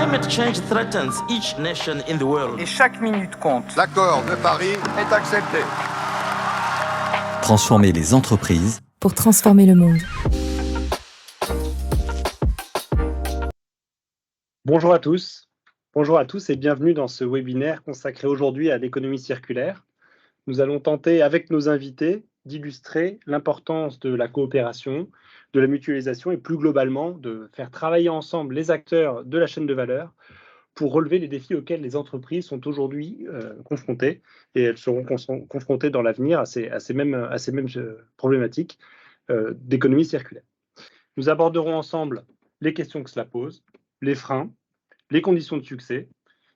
Climate change threatens each nation in the world. Et chaque minute compte. L'accord de Paris est accepté. Transformer les entreprises pour transformer le monde. Bonjour à tous et bienvenue dans ce webinaire consacré aujourd'hui à l'économie circulaire. Nous allons tenter avec nos invités d'illustrer l'importance de la coopération, de la mutualisation et plus globalement de faire travailler ensemble les acteurs de la chaîne de valeur pour relever les défis auxquels les entreprises sont aujourd'hui confrontées et elles seront confrontées dans l'avenir à ces mêmes problématiques d'économie circulaire. Nous aborderons ensemble les questions que cela pose, les freins, les conditions de succès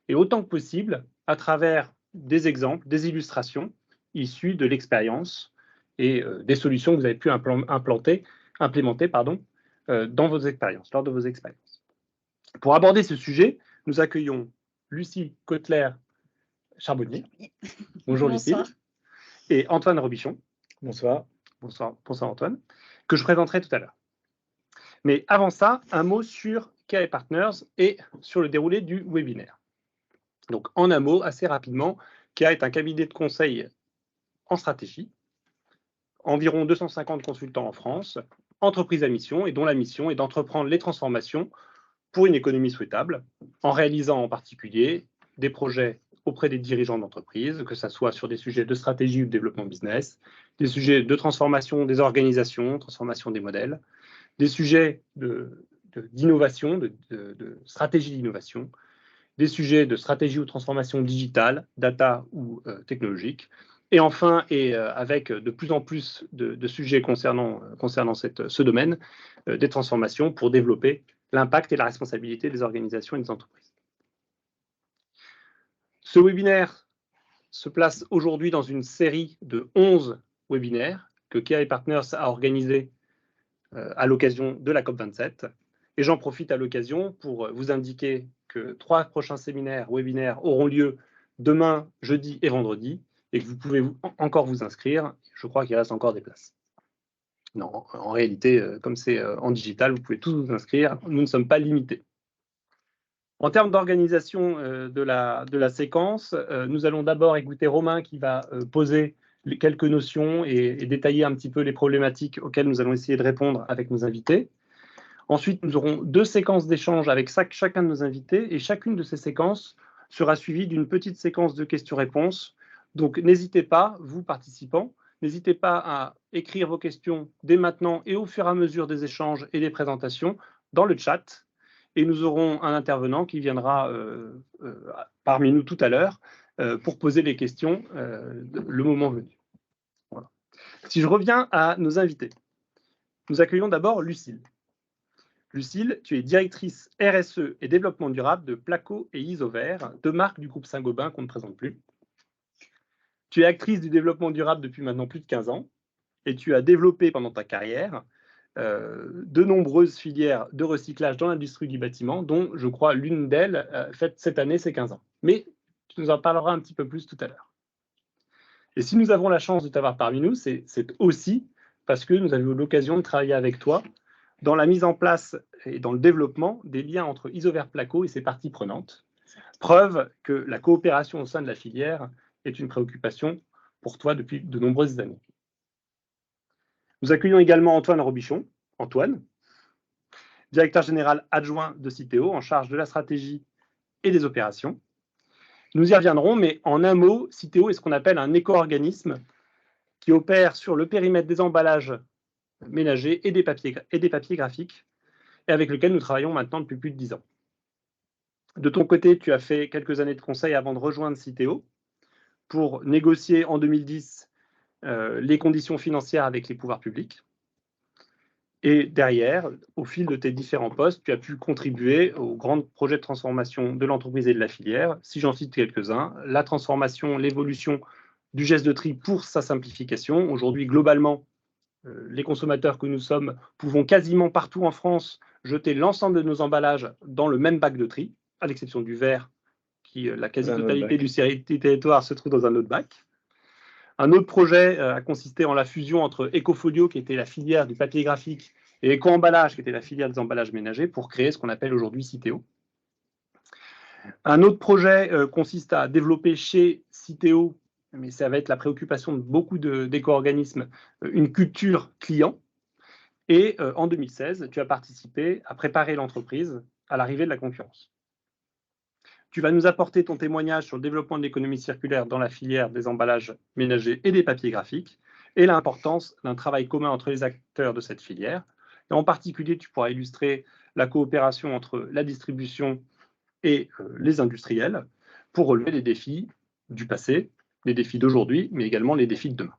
et autant que possible à travers des exemples, des illustrations issues de l'expérience et des solutions que vous avez pu implémenter dans vos expériences, lors de vos expériences. Pour aborder ce sujet, nous accueillons Lucie Cotler-Charbonnier. Bonjour Lucie. Et Antoine Robichon. Bonsoir. Bonsoir Antoine, que je présenterai tout à l'heure. Mais avant ça, un mot sur KI Partners et sur le déroulé du webinaire. Donc en un mot, assez rapidement, KI est un cabinet de conseil en stratégie, environ 250 consultants en France, entreprises à mission et dont la mission est d'entreprendre les transformations pour une économie souhaitable, en réalisant en particulier des projets auprès des dirigeants d'entreprise, que ce soit sur des sujets de stratégie ou de développement business, des sujets de transformation des organisations, transformation des modèles, des sujets d'innovation, de stratégie d'innovation, des sujets de stratégie ou transformation digitale, data ou technologique, et enfin, avec de plus en plus de sujets concernant ce domaine, des transformations pour développer l'impact et la responsabilité des organisations et des entreprises. Ce webinaire se place aujourd'hui dans une série de 11 webinaires que KI Partners a organisés à l'occasion de la COP27. Et j'en profite à l'occasion pour vous indiquer que 3 prochains webinaires auront lieu demain, jeudi et vendredi, et que vous pouvez encore vous inscrire. Je crois qu'il reste encore des places. Non, en réalité, comme c'est en digital, vous pouvez tous vous inscrire. Nous ne sommes pas limités. En termes d'organisation de la séquence, nous allons d'abord écouter Romain qui va poser quelques notions et détailler un petit peu les problématiques auxquelles nous allons essayer de répondre avec nos invités. Ensuite, nous aurons 2 séquences d'échange avec chacun de nos invités et chacune de ces séquences sera suivie d'une petite séquence de questions-réponses. Donc, n'hésitez pas, vous participants, n'hésitez pas à écrire vos questions dès maintenant et au fur et à mesure des échanges et des présentations dans le chat. Et nous aurons un intervenant qui viendra parmi nous tout à l'heure pour poser les questions le moment venu. Voilà. Si je reviens à nos invités, nous accueillons d'abord Lucille. Lucille, tu es directrice RSE et développement durable de Placo et Isover, 2 marques du groupe Saint-Gobain qu'on ne présente plus. Tu es actrice du développement durable depuis maintenant plus de 15 ans et tu as développé pendant ta carrière de nombreuses filières de recyclage dans l'industrie du bâtiment, dont je crois l'une d'elles fête cette année ses 15 ans. Mais tu nous en parleras un petit peu plus tout à l'heure. Et si nous avons la chance de t'avoir parmi nous, c'est aussi parce que nous avons eu l'occasion de travailler avec toi dans la mise en place et dans le développement des liens entre Isover Placo et ses parties prenantes. Preuve que la coopération au sein de la filière est une préoccupation pour toi depuis de nombreuses années. Nous accueillons également Antoine Robichon. Antoine, directeur général adjoint de Citeo, en charge de la stratégie et des opérations. Nous y reviendrons, mais en un mot, Citeo est ce qu'on appelle un éco-organisme qui opère sur le périmètre des emballages ménagers et des papiers graphiques, et avec lequel nous travaillons maintenant depuis plus de 10 ans. De ton côté, tu as fait quelques années de conseil avant de rejoindre Citeo pour négocier en 2010 les conditions financières avec les pouvoirs publics. Et derrière, au fil de tes différents postes, tu as pu contribuer aux grands projets de transformation de l'entreprise et de la filière. Si j'en cite quelques-uns, la transformation, l'évolution du geste de tri pour sa simplification. Aujourd'hui, globalement, les consommateurs que nous sommes pouvons quasiment partout en France jeter l'ensemble de nos emballages dans le même bac de tri, à l'exception du verre, qui la quasi-totalité du territoire se trouve dans un autre bac. Un autre projet a consisté en la fusion entre Ecofolio, qui était la filière du papier graphique, et Eco-emballage, qui était la filière des emballages ménagers, pour créer ce qu'on appelle aujourd'hui Citeo. Un autre projet consiste à développer chez Citeo, mais ça va être la préoccupation de beaucoup d'éco-organismes, une culture client. Et en 2016, tu as participé à préparer l'entreprise à l'arrivée de la concurrence. Tu vas nous apporter ton témoignage sur le développement de l'économie circulaire dans la filière des emballages ménagers et des papiers graphiques et l'importance d'un travail commun entre les acteurs de cette filière. Et en particulier, tu pourras illustrer la coopération entre la distribution et les industriels pour relever les défis du passé, les défis d'aujourd'hui, mais également les défis de demain.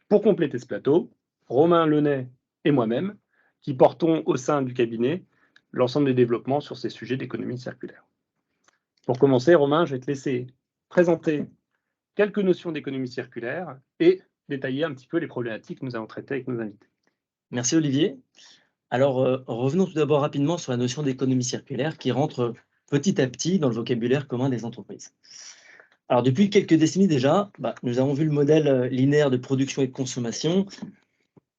Pour compléter ce plateau, Romain Lenay et moi-même, qui portons au sein du cabinet l'ensemble des développements sur ces sujets d'économie circulaire. Pour commencer, Romain, je vais te laisser présenter quelques notions d'économie circulaire et détailler un petit peu les problématiques que nous allons traiter avec nos invités. Merci Olivier. Alors, revenons tout d'abord rapidement sur la notion d'économie circulaire qui rentre petit à petit dans le vocabulaire commun des entreprises. Alors, depuis quelques décennies déjà, nous avons vu le modèle linéaire de production et de consommation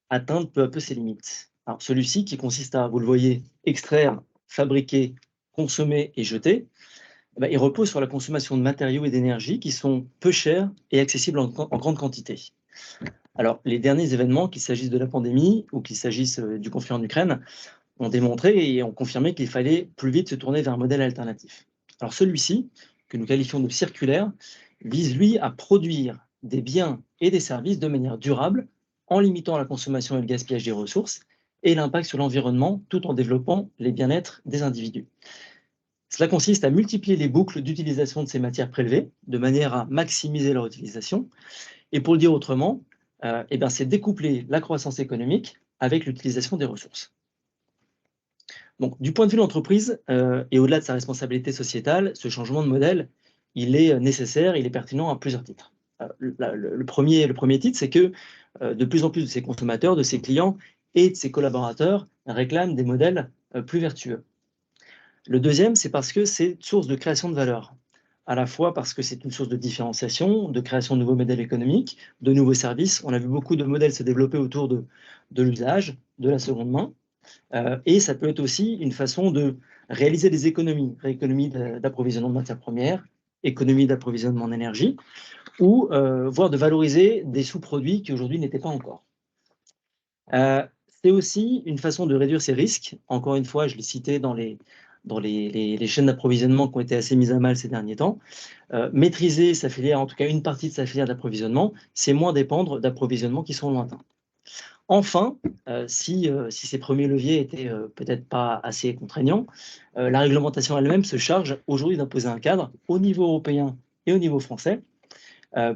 atteindre peu à peu ses limites. Alors, celui-ci qui consiste à, vous le voyez, extraire, fabriquer, consommer et jeter, il repose sur la consommation de matériaux et d'énergie qui sont peu chers et accessibles en grande quantité. Alors, les derniers événements, qu'il s'agisse de la pandémie ou qu'il s'agisse du conflit en Ukraine, ont démontré et ont confirmé qu'il fallait plus vite se tourner vers un modèle alternatif. Alors, celui-ci, que nous qualifions de circulaire, vise, lui, à produire des biens et des services de manière durable en limitant la consommation et le gaspillage des ressources et l'impact sur l'environnement tout en développant les bien-être des individus. Cela consiste à multiplier les boucles d'utilisation de ces matières prélevées de manière à maximiser leur utilisation. Et pour le dire autrement, c'est découpler la croissance économique avec l'utilisation des ressources. Donc, du point de vue de l'entreprise et au-delà de sa responsabilité sociétale, ce changement de modèle, il est nécessaire, il est pertinent à plusieurs titres. Le premier titre, c'est que de plus en plus de ses consommateurs, de ses clients et de ses collaborateurs réclament des modèles plus vertueux. Le deuxième, c'est parce que c'est une source de création de valeur, à la fois parce que c'est une source de différenciation, de création de nouveaux modèles économiques, de nouveaux services. On a vu beaucoup de modèles se développer autour de l'usage, de la seconde main, et ça peut être aussi une façon de réaliser des économies, économies d'approvisionnement de matières premières, économie d'approvisionnement en énergie, ou voire de valoriser des sous-produits qui aujourd'hui n'étaient pas encore. C'est aussi une façon de réduire ses risques. Encore une fois, je l'ai cité dans les chaînes d'approvisionnement qui ont été assez mises à mal ces derniers temps. Maîtriser sa filière, en tout cas une partie de sa filière d'approvisionnement, c'est moins dépendre d'approvisionnements qui sont lointains. Enfin, si ces premiers leviers étaient peut-être pas assez contraignants, la réglementation elle-même se charge aujourd'hui d'imposer un cadre au niveau européen et au niveau français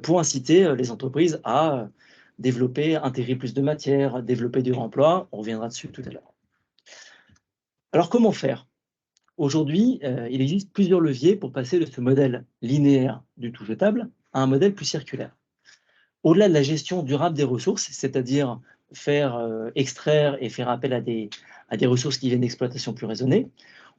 pour inciter les entreprises à développer, intégrer plus de matières, développer du réemploi. On reviendra dessus tout à l'heure. Alors, comment faire ? Aujourd'hui, il existe plusieurs leviers pour passer de ce modèle linéaire du tout jetable à un modèle plus circulaire. Au-delà de la gestion durable des ressources, c'est-à-dire faire extraire et faire appel à des ressources qui viennent d'exploitation plus raisonnée,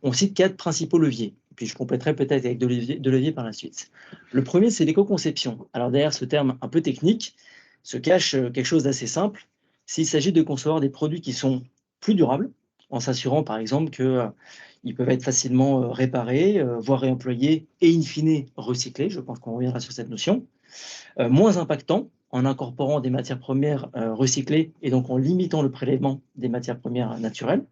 on cite 4 principaux leviers. Puis je compléterai peut-être avec 2 leviers par la suite. Le premier, c'est l'éco-conception. Alors derrière ce terme un peu technique se cache quelque chose d'assez simple. S'il s'agit de concevoir des produits qui sont plus durables, en s'assurant par exemple qu'ils peuvent être facilement réparés, voire réemployés et in fine recyclés, je pense qu'on reviendra sur cette notion, moins impactants, en incorporant des matières premières recyclées et donc en limitant le prélèvement des matières premières naturelles.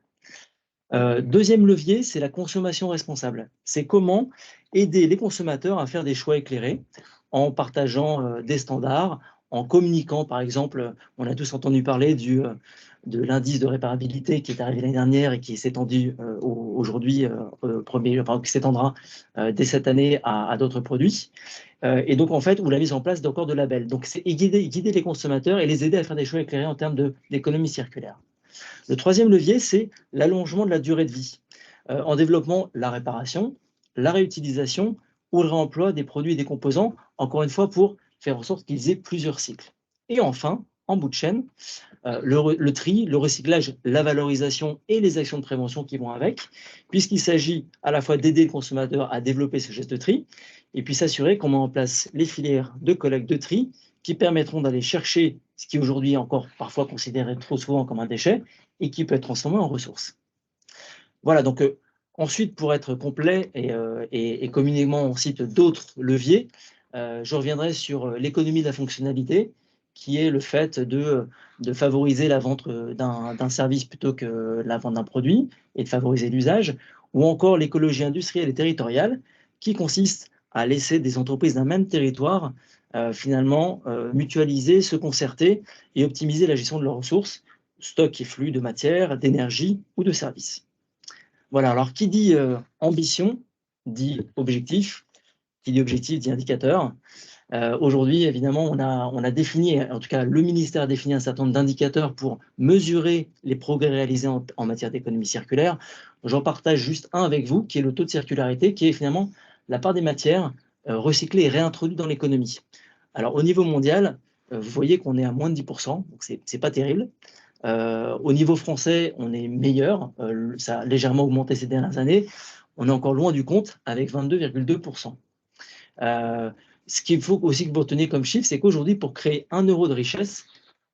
Deuxième levier, c'est la consommation responsable. C'est comment aider les consommateurs à faire des choix éclairés en partageant des standards, en communiquant, par exemple, on a tous entendu parler de l'indice de réparabilité qui est arrivé l'année dernière et qui s'est étendu aujourd'hui, qui s'étendra dès cette année à d'autres produits. Et donc, en fait, ou la mise en place d'encore de labels. Donc, c'est guider les consommateurs et les aider à faire des choix éclairés en termes d'économie circulaire. Le troisième levier, c'est l'allongement de la durée de vie, en développant la réparation, la réutilisation ou le réemploi des produits et des composants, encore une fois, pour faire en sorte qu'ils aient plusieurs cycles. Et enfin, en bout de chaîne, le tri, le recyclage, la valorisation et les actions de prévention qui vont avec, puisqu'il s'agit à la fois d'aider le consommateur à développer ce geste de tri, et puis s'assurer qu'on met en place les filières de collecte de tri qui permettront d'aller chercher ce qui aujourd'hui est encore parfois considéré trop souvent comme un déchet et qui peut être transformé en ressource. Voilà, donc Ensuite, pour être complet et communément on cite d'autres leviers, je reviendrai sur l'économie de la fonctionnalité, qui est le fait de favoriser la vente d'un service plutôt que la vente d'un produit et de favoriser l'usage, ou encore l'écologie industrielle et territoriale, qui consiste à laisser des entreprises d'un même territoire finalement mutualiser, se concerter et optimiser la gestion de leurs ressources, stock et flux de matière, d'énergie ou de services. Voilà, alors qui dit ambition dit objectif, qui dit objectif dit indicateur. Aujourd'hui, évidemment, on a défini, en tout cas le ministère a défini un certain nombre d'indicateurs pour mesurer les progrès réalisés en matière d'économie circulaire. J'en partage juste un avec vous, qui est le taux de circularité, qui est finalement la part des matières recyclées et réintroduites dans l'économie. Alors, au niveau mondial, vous voyez qu'on est à moins de 10%, donc c'est pas terrible. Au niveau français, on est meilleur, ça a légèrement augmenté ces dernières années. On est encore loin du compte avec 22,2%. Ce qu'il faut aussi que vous reteniez comme chiffre, c'est qu'aujourd'hui, pour créer 1 euro de richesse,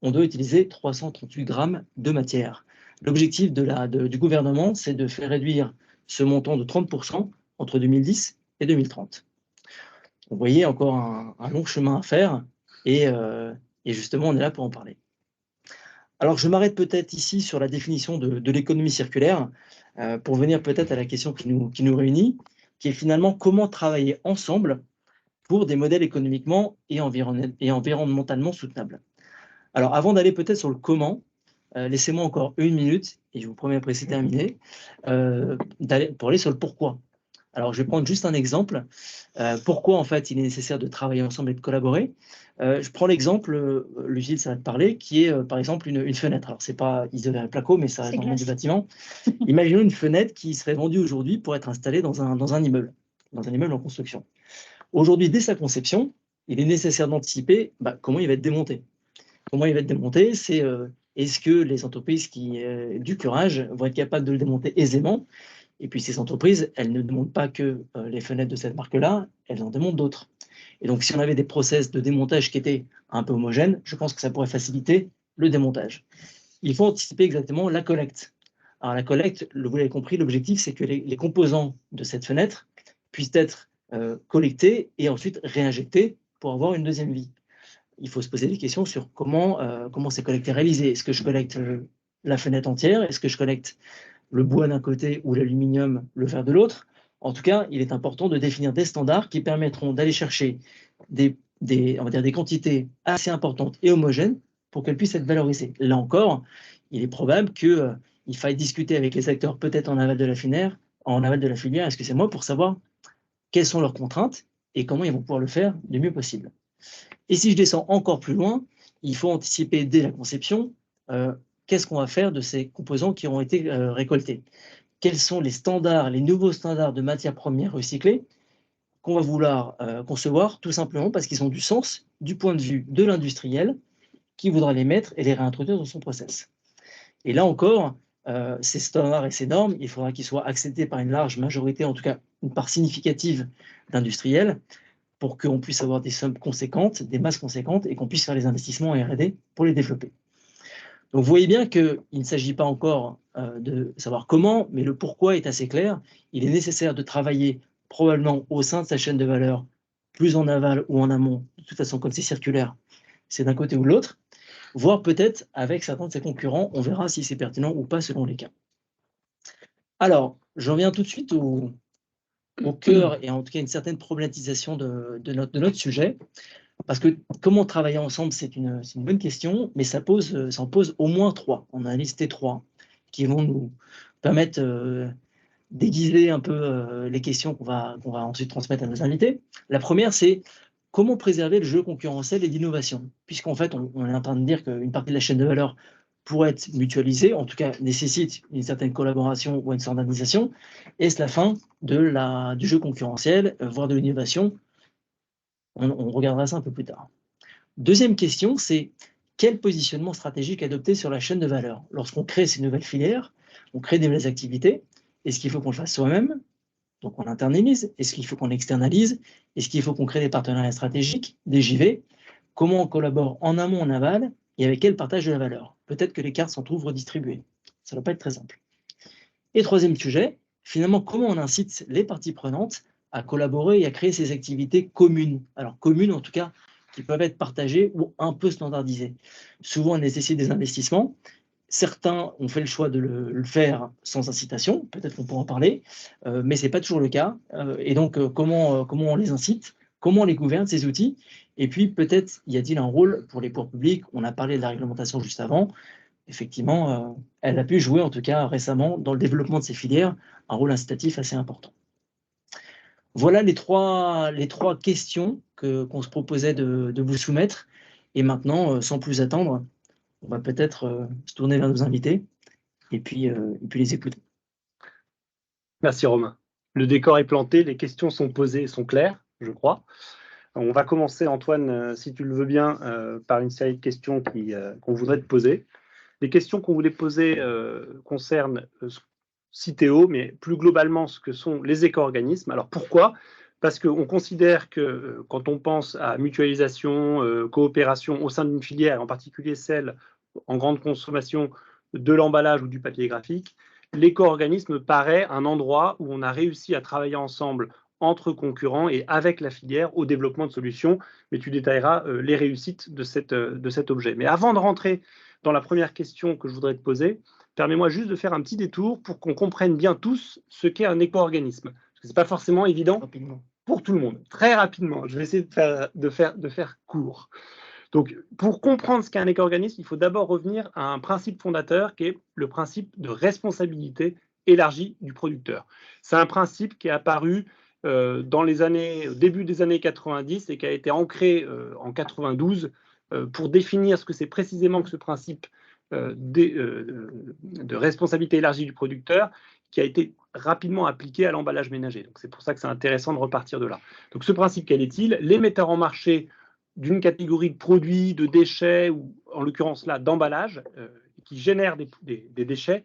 on doit utiliser 338 grammes de matière. L'objectif du gouvernement, c'est de faire réduire ce montant de 30% entre 2010 et 2030. Vous voyez encore un long chemin à faire et justement, on est là pour en parler. Alors, je m'arrête peut-être ici sur la définition de l'économie circulaire pour venir peut-être à la question qui nous réunit, qui est finalement comment travailler ensemble pour des modèles économiquement et environnementalement soutenables. Alors, avant d'aller peut-être sur le comment, laissez-moi encore 1 minute, et je vous promets après c'est terminé, pour aller sur le pourquoi. Alors, je vais prendre juste un exemple. Pourquoi, en fait, il est nécessaire de travailler ensemble et de collaborer. Je prends l'exemple, Lucille, ça va te parler, qui est, par exemple, une fenêtre. Alors, c'est pas isolé placo, mais ça reste dans le monde du bâtiment. Imaginons une fenêtre qui serait vendue aujourd'hui pour être installée dans un immeuble en construction. Aujourd'hui, dès sa conception, il est nécessaire d'anticiper comment il va être démonté. Comment il va être démonté, c'est est-ce que les entreprises du curage vont être capables de le démonter aisément. Et puis ces entreprises, elles ne démontent pas que les fenêtres de cette marque-là, elles en démontent d'autres. Et donc si on avait des process de démontage qui étaient un peu homogènes, je pense que ça pourrait faciliter le démontage. Il faut anticiper exactement la collecte. Alors la collecte, vous l'avez compris, l'objectif c'est que les composants de cette fenêtre puissent être collectés et ensuite réinjectés pour avoir une deuxième vie. Il faut se poser des questions sur comment c'est collecté, réalisé. Est-ce que je collecte la fenêtre entière? Est-ce que je collecte le bois d'un côté ou l'aluminium, le verre de l'autre? En tout cas, il est important de définir des standards qui permettront d'aller chercher on va dire des quantités assez importantes et homogènes pour qu'elles puissent être valorisées. Là encore, il est probable qu'il faille discuter avec les acteurs peut-être en aval de la filière, excusez-moi, pour savoir quelles sont leurs contraintes et comment ils vont pouvoir le faire du mieux possible. Et si je descends encore plus loin, il faut anticiper dès la conception qu'est-ce qu'on va faire de ces composants qui auront été récoltés. Quels sont les standards, les nouveaux standards de matières premières recyclées qu'on va vouloir concevoir, tout simplement parce qu'ils ont du sens du point de vue de l'industriel qui voudra les mettre et les réintroduire dans son process. Et là encore, ces standards et ces normes, il faudra qu'ils soient acceptés par une large majorité, en tout cas une part significative d'industriels, pour qu'on puisse avoir des sommes conséquentes, des masses conséquentes, et qu'on puisse faire les investissements en R&D pour les développer. Donc vous voyez bien qu'il ne s'agit pas encore de savoir comment, mais le pourquoi est assez clair. Il est nécessaire de travailler probablement au sein de sa chaîne de valeur, plus en aval ou en amont, de toute façon comme c'est circulaire, c'est d'un côté ou de l'autre, voire peut-être avec certains de ses concurrents, on verra si c'est pertinent ou pas selon les cas. Alors, j'en viens tout de suite au cœur et en tout cas une certaine problématisation de notre sujet. Parce que comment travailler ensemble, c'est une bonne question, mais ça en pose au moins 3. On a listé 3 qui vont nous permettre d'aiguiser un peu les questions qu'on va ensuite transmettre à nos invités. La première, c'est comment préserver le jeu concurrentiel et d'innovation, puisqu'en fait, on est en train de dire qu'une partie de la chaîne de valeur pourrait être mutualisée, en tout cas nécessite une certaine collaboration ou une standardisation. Est-ce la fin du jeu concurrentiel, voire de l'innovation? On regardera ça un peu plus tard. Deuxième question, c'est quel positionnement stratégique adopter sur la chaîne de valeur? Lorsqu'on crée ces nouvelles filières, on crée des nouvelles activités, est-ce qu'il faut qu'on le fasse soi-même? Donc on internalise. Est-ce qu'il faut qu'on externalise? Est-ce qu'il faut qu'on crée des partenariats stratégiques, des JV? Comment on collabore en amont, en aval, et avec quel partage de la valeur? Peut-être que les cartes s'en trouvent redistribuées. Ça ne va pas être très simple. Et troisième sujet, finalement, comment on incite les parties prenantes à collaborer et à créer ces activités communes? Alors communes en tout cas, qui peuvent être partagées ou un peu standardisées. Souvent, elles nécessitent des investissements. Certains ont fait le choix de le faire sans incitation, peut-être qu'on pourra en parler, mais ce n'est pas toujours le cas. Et donc, comment on les incite? Comment on les gouverne, ces outils? Et puis, peut-être, y a-t-il un rôle pour les pouvoirs publics? On a parlé de la réglementation juste avant. Effectivement, elle a pu jouer, en tout cas récemment, dans le développement de ces filières, un rôle incitatif assez important. Voilà les trois questions qu'on se proposait de vous soumettre. Et maintenant, sans plus attendre, on va peut-être se tourner vers nos invités et puis les écouter. Merci Romain. Le décor est planté, les questions sont posées et sont claires, je crois. On va commencer, Antoine, si tu le veux bien, par une série de questions qu'on voudrait te poser. Les questions qu'on voulait poser concernent Citeo, mais plus globalement ce que sont les éco-organismes. Alors pourquoi? Parce qu'on considère que quand on pense à mutualisation, coopération au sein d'une filière, en particulier celle en grande consommation de l'emballage ou du papier graphique, l'éco-organisme paraît un endroit où on a réussi à travailler ensemble entre concurrents et avec la filière au développement de solutions, mais tu détailleras les réussites de cet objet. Mais avant de rentrer dans la première question que je voudrais te poser, permets-moi juste de faire un petit détour pour qu'on comprenne bien tous ce qu'est un éco-organisme. Ce n'est pas forcément évident pour tout le monde. Très rapidement, je vais essayer de faire court. Donc, pour comprendre ce qu'est un éco-organisme, il faut d'abord revenir à un principe fondateur qui est le principe de responsabilité élargie du producteur. C'est un principe qui est apparu dans au début des années 90 et qui a été ancré en 92 pour définir ce que c'est précisément que ce principe de responsabilité élargie du producteur qui a été rapidement appliqué à l'emballage ménager. Donc, c'est pour ça que c'est intéressant de repartir de là. Donc, ce principe, quel est-il? Les metteurs en marché d'une catégorie de produits, de déchets, ou en l'occurrence là, d'emballage, qui génèrent des déchets,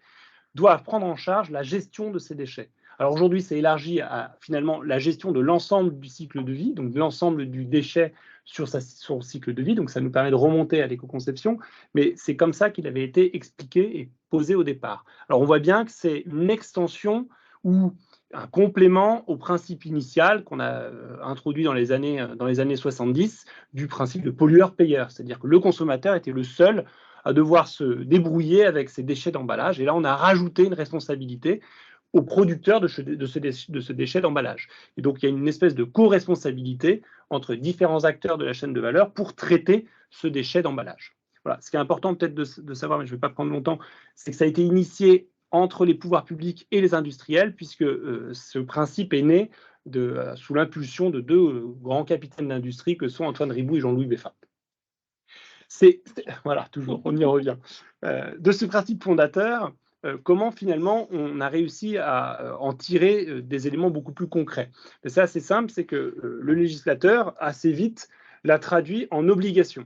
doivent prendre en charge la gestion de ces déchets. Alors aujourd'hui, c'est élargi à finalement la gestion de l'ensemble du cycle de vie, donc de l'ensemble du déchet sur son cycle de vie, donc ça nous permet de remonter à l'éco-conception, mais c'est comme ça qu'il avait été expliqué et posé au départ. Alors on voit bien que c'est une extension ou un complément au principe initial qu'on a introduit dans les années 70 du principe de pollueur-payeur, c'est-à-dire que le consommateur était le seul à devoir se débrouiller avec ses déchets d'emballage, et là on a rajouté une responsabilité au producteur de ce déchet d'emballage. Et donc, il y a une espèce de co-responsabilité entre différents acteurs de la chaîne de valeur pour traiter ce déchet d'emballage. Voilà. Ce qui est important peut-être de savoir, mais je ne vais pas prendre longtemps, c'est que ça a été initié entre les pouvoirs publics et les industriels, puisque ce principe est né sous l'impulsion de deux grands capitaines d'industrie que sont Antoine Riboud et Jean-Louis Beffat. Voilà, toujours, on y revient. De ce principe fondateur, comment finalement on a réussi à en tirer des éléments beaucoup plus concrets. C'est assez simple, c'est que le législateur, assez vite, l'a traduit en obligation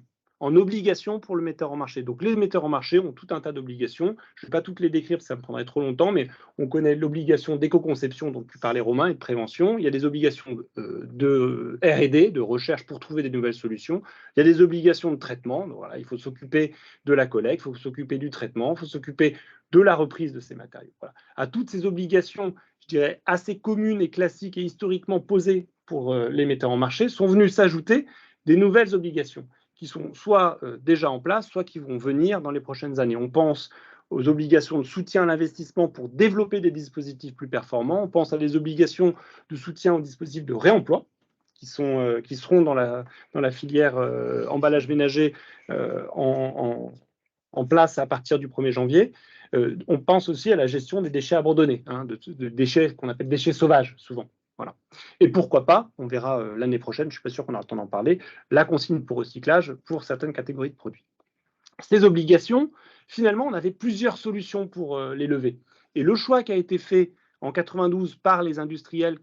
pour le metteur en marché. Donc les metteurs en marché ont tout un tas d'obligations. Je ne vais pas toutes les décrire, parce que ça me prendrait trop longtemps, mais on connaît l'obligation d'éco-conception dont tu parlais, Romain, et de prévention. Il y a des obligations de R&D, de recherche pour trouver des nouvelles solutions. Il y a des obligations de traitement. Donc, voilà, il faut s'occuper de la collecte, il faut s'occuper du traitement, il faut s'occuper de la reprise de ces matériaux. Voilà. À toutes ces obligations, je dirais, assez communes et classiques et historiquement posées pour les metteurs en marché, sont venues s'ajouter des nouvelles obligations qui sont soit déjà en place, soit qui vont venir dans les prochaines années. On pense aux obligations de soutien à l'investissement pour développer des dispositifs plus performants. On pense à des obligations de soutien aux dispositifs de réemploi qui seront dans la filière emballage ménager en place à partir du 1er janvier. On pense aussi à la gestion des déchets abandonnés, de déchets qu'on appelle déchets sauvages, souvent. Voilà. Et pourquoi pas, on verra l'année prochaine, je ne suis pas sûr qu'on aura le temps d'en parler, la consigne pour recyclage pour certaines catégories de produits. Ces obligations, finalement, on avait plusieurs solutions pour les lever. Et le choix qui a été fait en 92 par les industriels,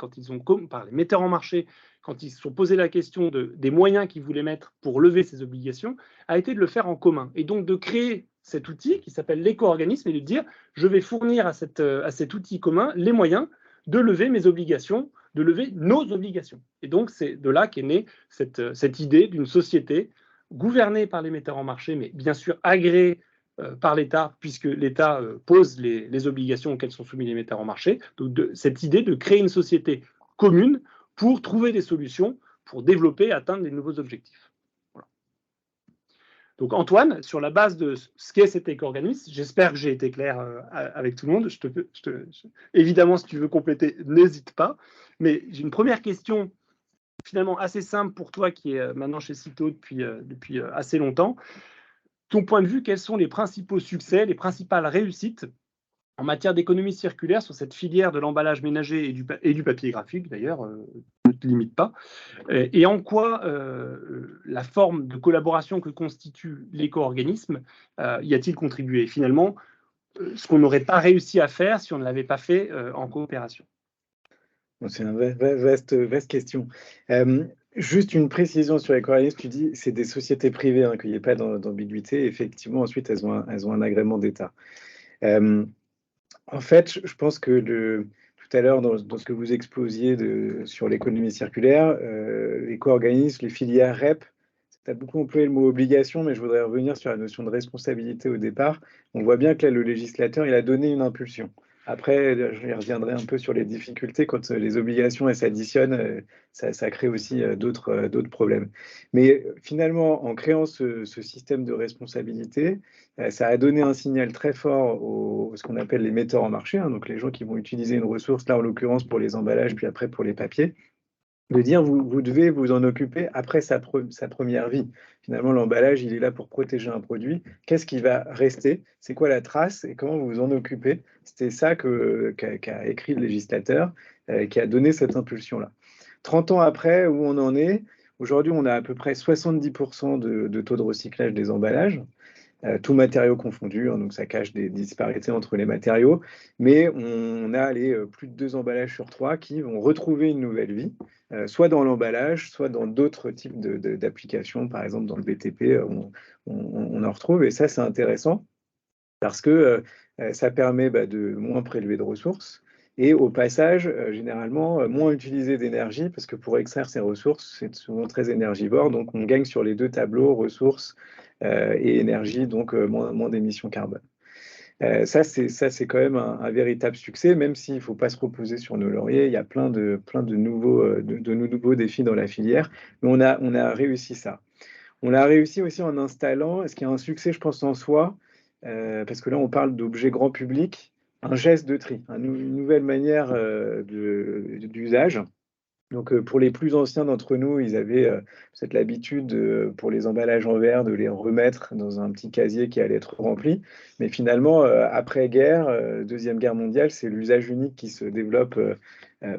par les metteurs en marché, quand ils se sont posé la question des moyens qu'ils voulaient mettre pour lever ces obligations, a été de le faire en commun. Et donc de créer cet outil qui s'appelle l'éco-organisme et de dire je vais fournir à cet outil commun les moyens de lever mes obligations, de lever nos obligations. Et donc c'est de là qu'est née cette idée d'une société gouvernée par les metteurs en marché, mais bien sûr agréée par l'État, puisque l'État pose les obligations auxquelles sont soumis les metteurs en marché. Donc cette idée de créer une société commune pour trouver des solutions, pour développer, atteindre les nouveaux objectifs. Voilà. Donc Antoine, sur la base de ce qu'est cet éco-organisme, j'espère que j'ai été clair avec tout le monde. Évidemment, si tu veux compléter, n'hésite pas. Mais j'ai une première question finalement assez simple pour toi qui est maintenant chez Citeaux depuis assez longtemps. Ton point de vue, quels sont les principaux succès, les principales réussites en matière d'économie circulaire sur cette filière de l'emballage ménager et du papier graphique, d'ailleurs, ne te limite pas, et en quoi la forme de collaboration que constitue l'éco-organisme y a-t-il contribué finalement, ce qu'on n'aurait pas réussi à faire si on ne l'avait pas fait en coopération? C'est une vaste question. Juste une précision sur l'éco-organisme, tu dis c'est des sociétés privées, hein, qu'il n'y ait pas d'ambiguïté. Effectivement, ensuite, elles ont un agrément d'État. En fait, je pense que tout à l'heure, dans ce que vous exposiez sur l'économie circulaire, l'éco-organisme, les filières REP, tu as beaucoup employé le mot obligation, mais je voudrais revenir sur la notion de responsabilité au départ. On voit bien que là, le législateur, il a donné une impulsion. Après, je reviendrai un peu sur les difficultés quand les obligations s'additionnent, ça crée aussi d'autres problèmes. Mais finalement, en créant ce système de responsabilité, ça a donné un signal très fort ce qu'on appelle les metteurs en marché, hein, donc les gens qui vont utiliser une ressource, là en l'occurrence pour les emballages, puis après pour les papiers, de dire vous devez vous en occuper après sa première vie. Finalement, l'emballage, il est là pour protéger un produit. Qu'est-ce qui va rester? C'est quoi la trace et comment vous vous en occupez? C'était ça qu'a écrit le législateur, qui a donné cette impulsion-là. 30 ans après, où on en est? Aujourd'hui, on a à peu près 70% de taux de recyclage des emballages. Tout matériaux confondus, hein, donc ça cache des disparités entre les matériaux, mais on a plus de 2 emballages sur 3 qui vont retrouver une nouvelle vie, soit dans l'emballage, soit dans d'autres types d'applications, par exemple dans le BTP, on en retrouve, et ça c'est intéressant parce que ça permet de moins prélever de ressources, et au passage, généralement, moins utiliser d'énergie, parce que pour extraire ces ressources, c'est souvent très énergivore, donc on gagne sur les deux tableaux, ressources et énergie, donc moins d'émissions carbone. Ça, c'est quand même un véritable succès, même s'il ne faut pas se reposer sur nos lauriers. Il y a plein de nouveaux défis dans la filière, mais on a réussi ça. On l'a réussi aussi en installant, ce qui est un succès, je pense, en soi, parce que là, on parle d'objets grand public, un geste de tri, une nouvelle manière d'usage. Donc, pour les plus anciens d'entre nous, ils avaient peut-être l'habitude, pour les emballages en verre, de les remettre dans un petit casier qui allait être rempli. Mais finalement, après-guerre, Deuxième Guerre mondiale, c'est l'usage unique qui se développe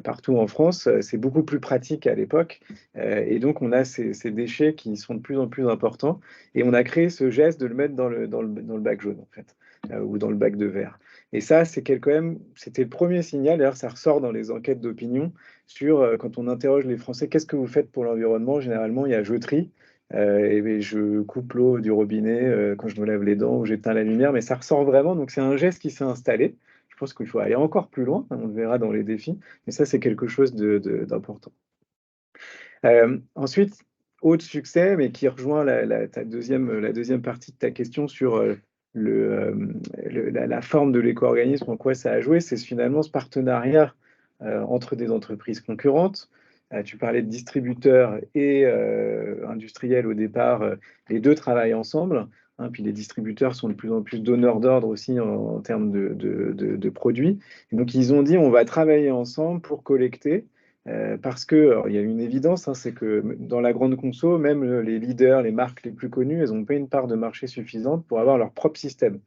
partout en France. C'est beaucoup plus pratique qu'à l'époque. Et donc, on a ces déchets qui sont de plus en plus importants. Et on a créé ce geste de le mettre dans le bac jaune, en fait, ou dans le bac de verre. Et ça, c'était le premier signal. D'ailleurs, ça ressort dans les enquêtes d'opinion sur quand on interroge les Français, qu'est-ce que vous faites pour l'environnement? Généralement, il y a je trie, et je coupe l'eau du robinet quand je me lave les dents ou j'éteins la lumière, mais ça ressort vraiment. Donc, c'est un geste qui s'est installé. Je pense qu'il faut aller encore plus loin, on le verra dans les défis, mais ça, c'est quelque chose d'important. Ensuite, autre succès, mais qui rejoint la deuxième partie de ta question sur la forme de l'éco-organisme, en quoi ça a joué, c'est finalement ce partenariat entre des entreprises concurrentes. Tu parlais de distributeurs et industriels au départ, les deux travaillent ensemble, hein, puis les distributeurs sont de plus en plus donneurs d'ordre aussi en termes de produits. Et donc ils ont dit on va travailler ensemble pour collecter, parce que il y a une évidence, hein, c'est que dans la grande conso, même les leaders, les marques les plus connues, elles n'ont pas une part de marché suffisante pour avoir leur propre système.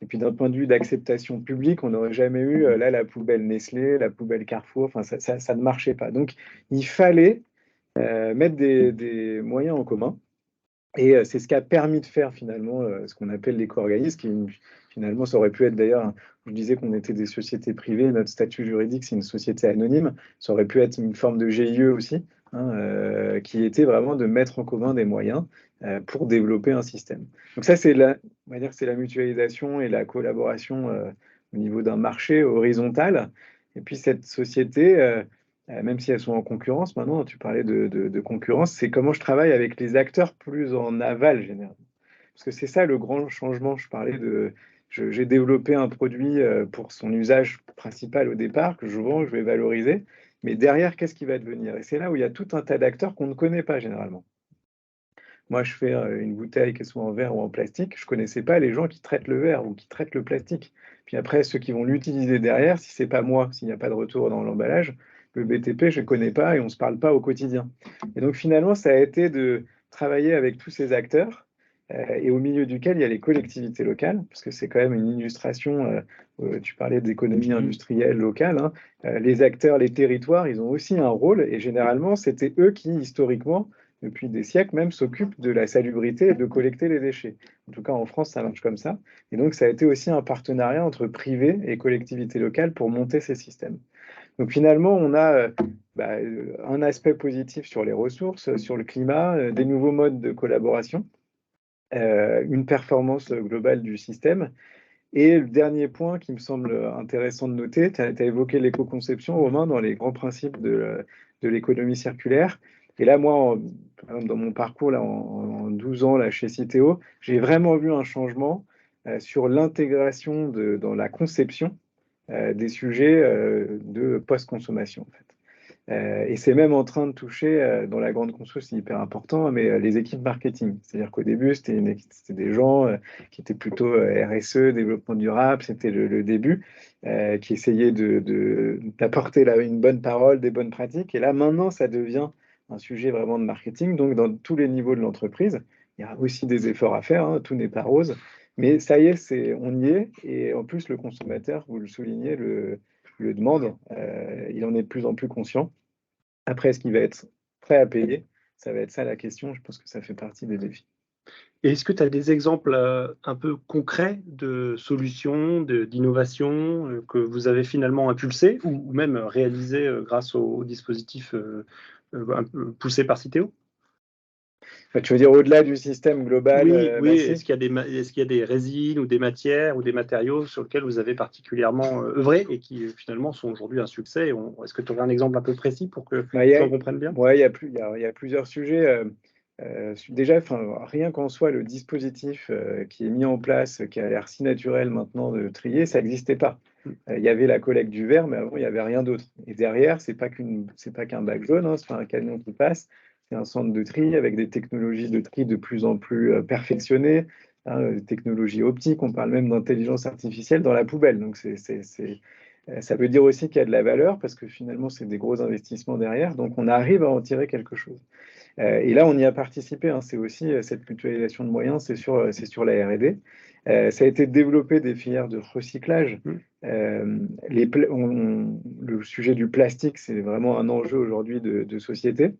Et puis d'un point de vue d'acceptation publique, on n'aurait jamais eu là la poubelle Nestlé, la poubelle Carrefour, enfin ça ne marchait pas. Donc il fallait mettre des moyens en commun. Et c'est ce qui a permis de faire finalement ce qu'on appelle l'éco-organisme, finalement ça aurait pu être d'ailleurs, je disais qu'on était des sociétés privées, notre statut juridique c'est une société anonyme, ça aurait pu être une forme de GIE aussi, hein, qui était vraiment de mettre en commun des moyens pour développer un système. Donc ça on va dire que c'est la mutualisation et la collaboration au niveau d'un marché horizontal. Et puis cette société, même si elles sont en concurrence maintenant, tu parlais de concurrence, c'est comment je travaille avec les acteurs plus en aval généralement. Parce que c'est ça le grand changement. J'ai développé un produit pour son usage principal au départ, que je vends, je vais valoriser. Mais derrière, qu'est-ce qui va devenir? Et c'est là où il y a tout un tas d'acteurs qu'on ne connaît pas généralement. Moi, je fais une bouteille, qu'elle soit en verre ou en plastique, je ne connaissais pas les gens qui traitent le verre ou qui traitent le plastique. Puis après, ceux qui vont l'utiliser derrière, si ce n'est pas moi, s'il n'y a pas de retour dans l'emballage, le BTP, je ne connais pas et on ne se parle pas au quotidien. Et donc finalement, ça a été de travailler avec tous ces acteurs et au milieu duquel il y a les collectivités locales, parce que c'est quand même une illustration, tu parlais d'économie industrielle locale, hein, les acteurs, les territoires, ils ont aussi un rôle et généralement, c'était eux qui, historiquement, depuis des siècles même, s'occupent de la salubrité et de collecter les déchets. En tout cas, en France, ça marche comme ça. Et donc, ça a été aussi un partenariat entre privé et collectivités locales pour monter ces systèmes. Donc, finalement, on a un aspect positif sur les ressources, sur le climat, des nouveaux modes de collaboration, une performance globale du système. Et le dernier point qui me semble intéressant de noter, tu as évoqué l'éco-conception, Romain, dans les grands principes de l'économie circulaire. Et là, moi, dans mon parcours, là, en 12 ans là, chez Citeo, j'ai vraiment vu un changement sur l'intégration dans la conception des sujets de post-consommation, en fait. Et c'est même en train de toucher, dans la grande conso, c'est hyper important, mais les équipes marketing. C'est-à-dire qu'au début, c'était des gens qui étaient plutôt RSE, développement durable, c'était le début, qui essayaient d'apporter une bonne parole, des bonnes pratiques. Et là, maintenant, ça devient un sujet vraiment de marketing. Donc, dans tous les niveaux de l'entreprise, il y a aussi des efforts à faire, hein, tout n'est pas rose. Mais ça y est, on y est. Et en plus, le consommateur, vous le soulignez, le demande. Il en est de plus en plus conscient. Après, est-ce qu'il va être prêt à payer? Ça va être ça la question. Je pense que ça fait partie des défis. Et est-ce que tu as des exemples un peu concrets de solutions, d'innovations que vous avez finalement impulsées ou même réalisées grâce au dispositif un peu poussé par Citeo? Tu veux dire au-delà du système global Oui. massif? Est-ce qu'il y a des résines ou des matières ou des matériaux sur lesquels vous avez particulièrement œuvré et qui finalement sont aujourd'hui un succès? Est-ce que tu aurais un exemple un peu précis pour que les gens comprennent bien? Oui, il y a plusieurs sujets. Déjà, rien qu'en soi, le dispositif qui est mis en place, qui a l'air si naturel maintenant de trier, ça n'existait pas. Il y avait la collecte du verre, mais avant, il n'y avait rien d'autre. Et derrière, c'est pas qu'un bac jaune, hein, c'est pas un camion qui passe, c'est un centre de tri avec des technologies de tri de plus en plus perfectionnées, hein, des technologies optiques, on parle même d'intelligence artificielle dans la poubelle. Donc, ça veut dire aussi qu'il y a de la valeur parce que finalement, c'est des gros investissements derrière. Donc, on arrive à en tirer quelque chose. Et là, on y a participé, hein, c'est aussi cette mutualisation de moyens, c'est sur la R&D. Ça a été de développer des filières de recyclage. Le sujet du plastique, c'est vraiment un enjeu aujourd'hui de société.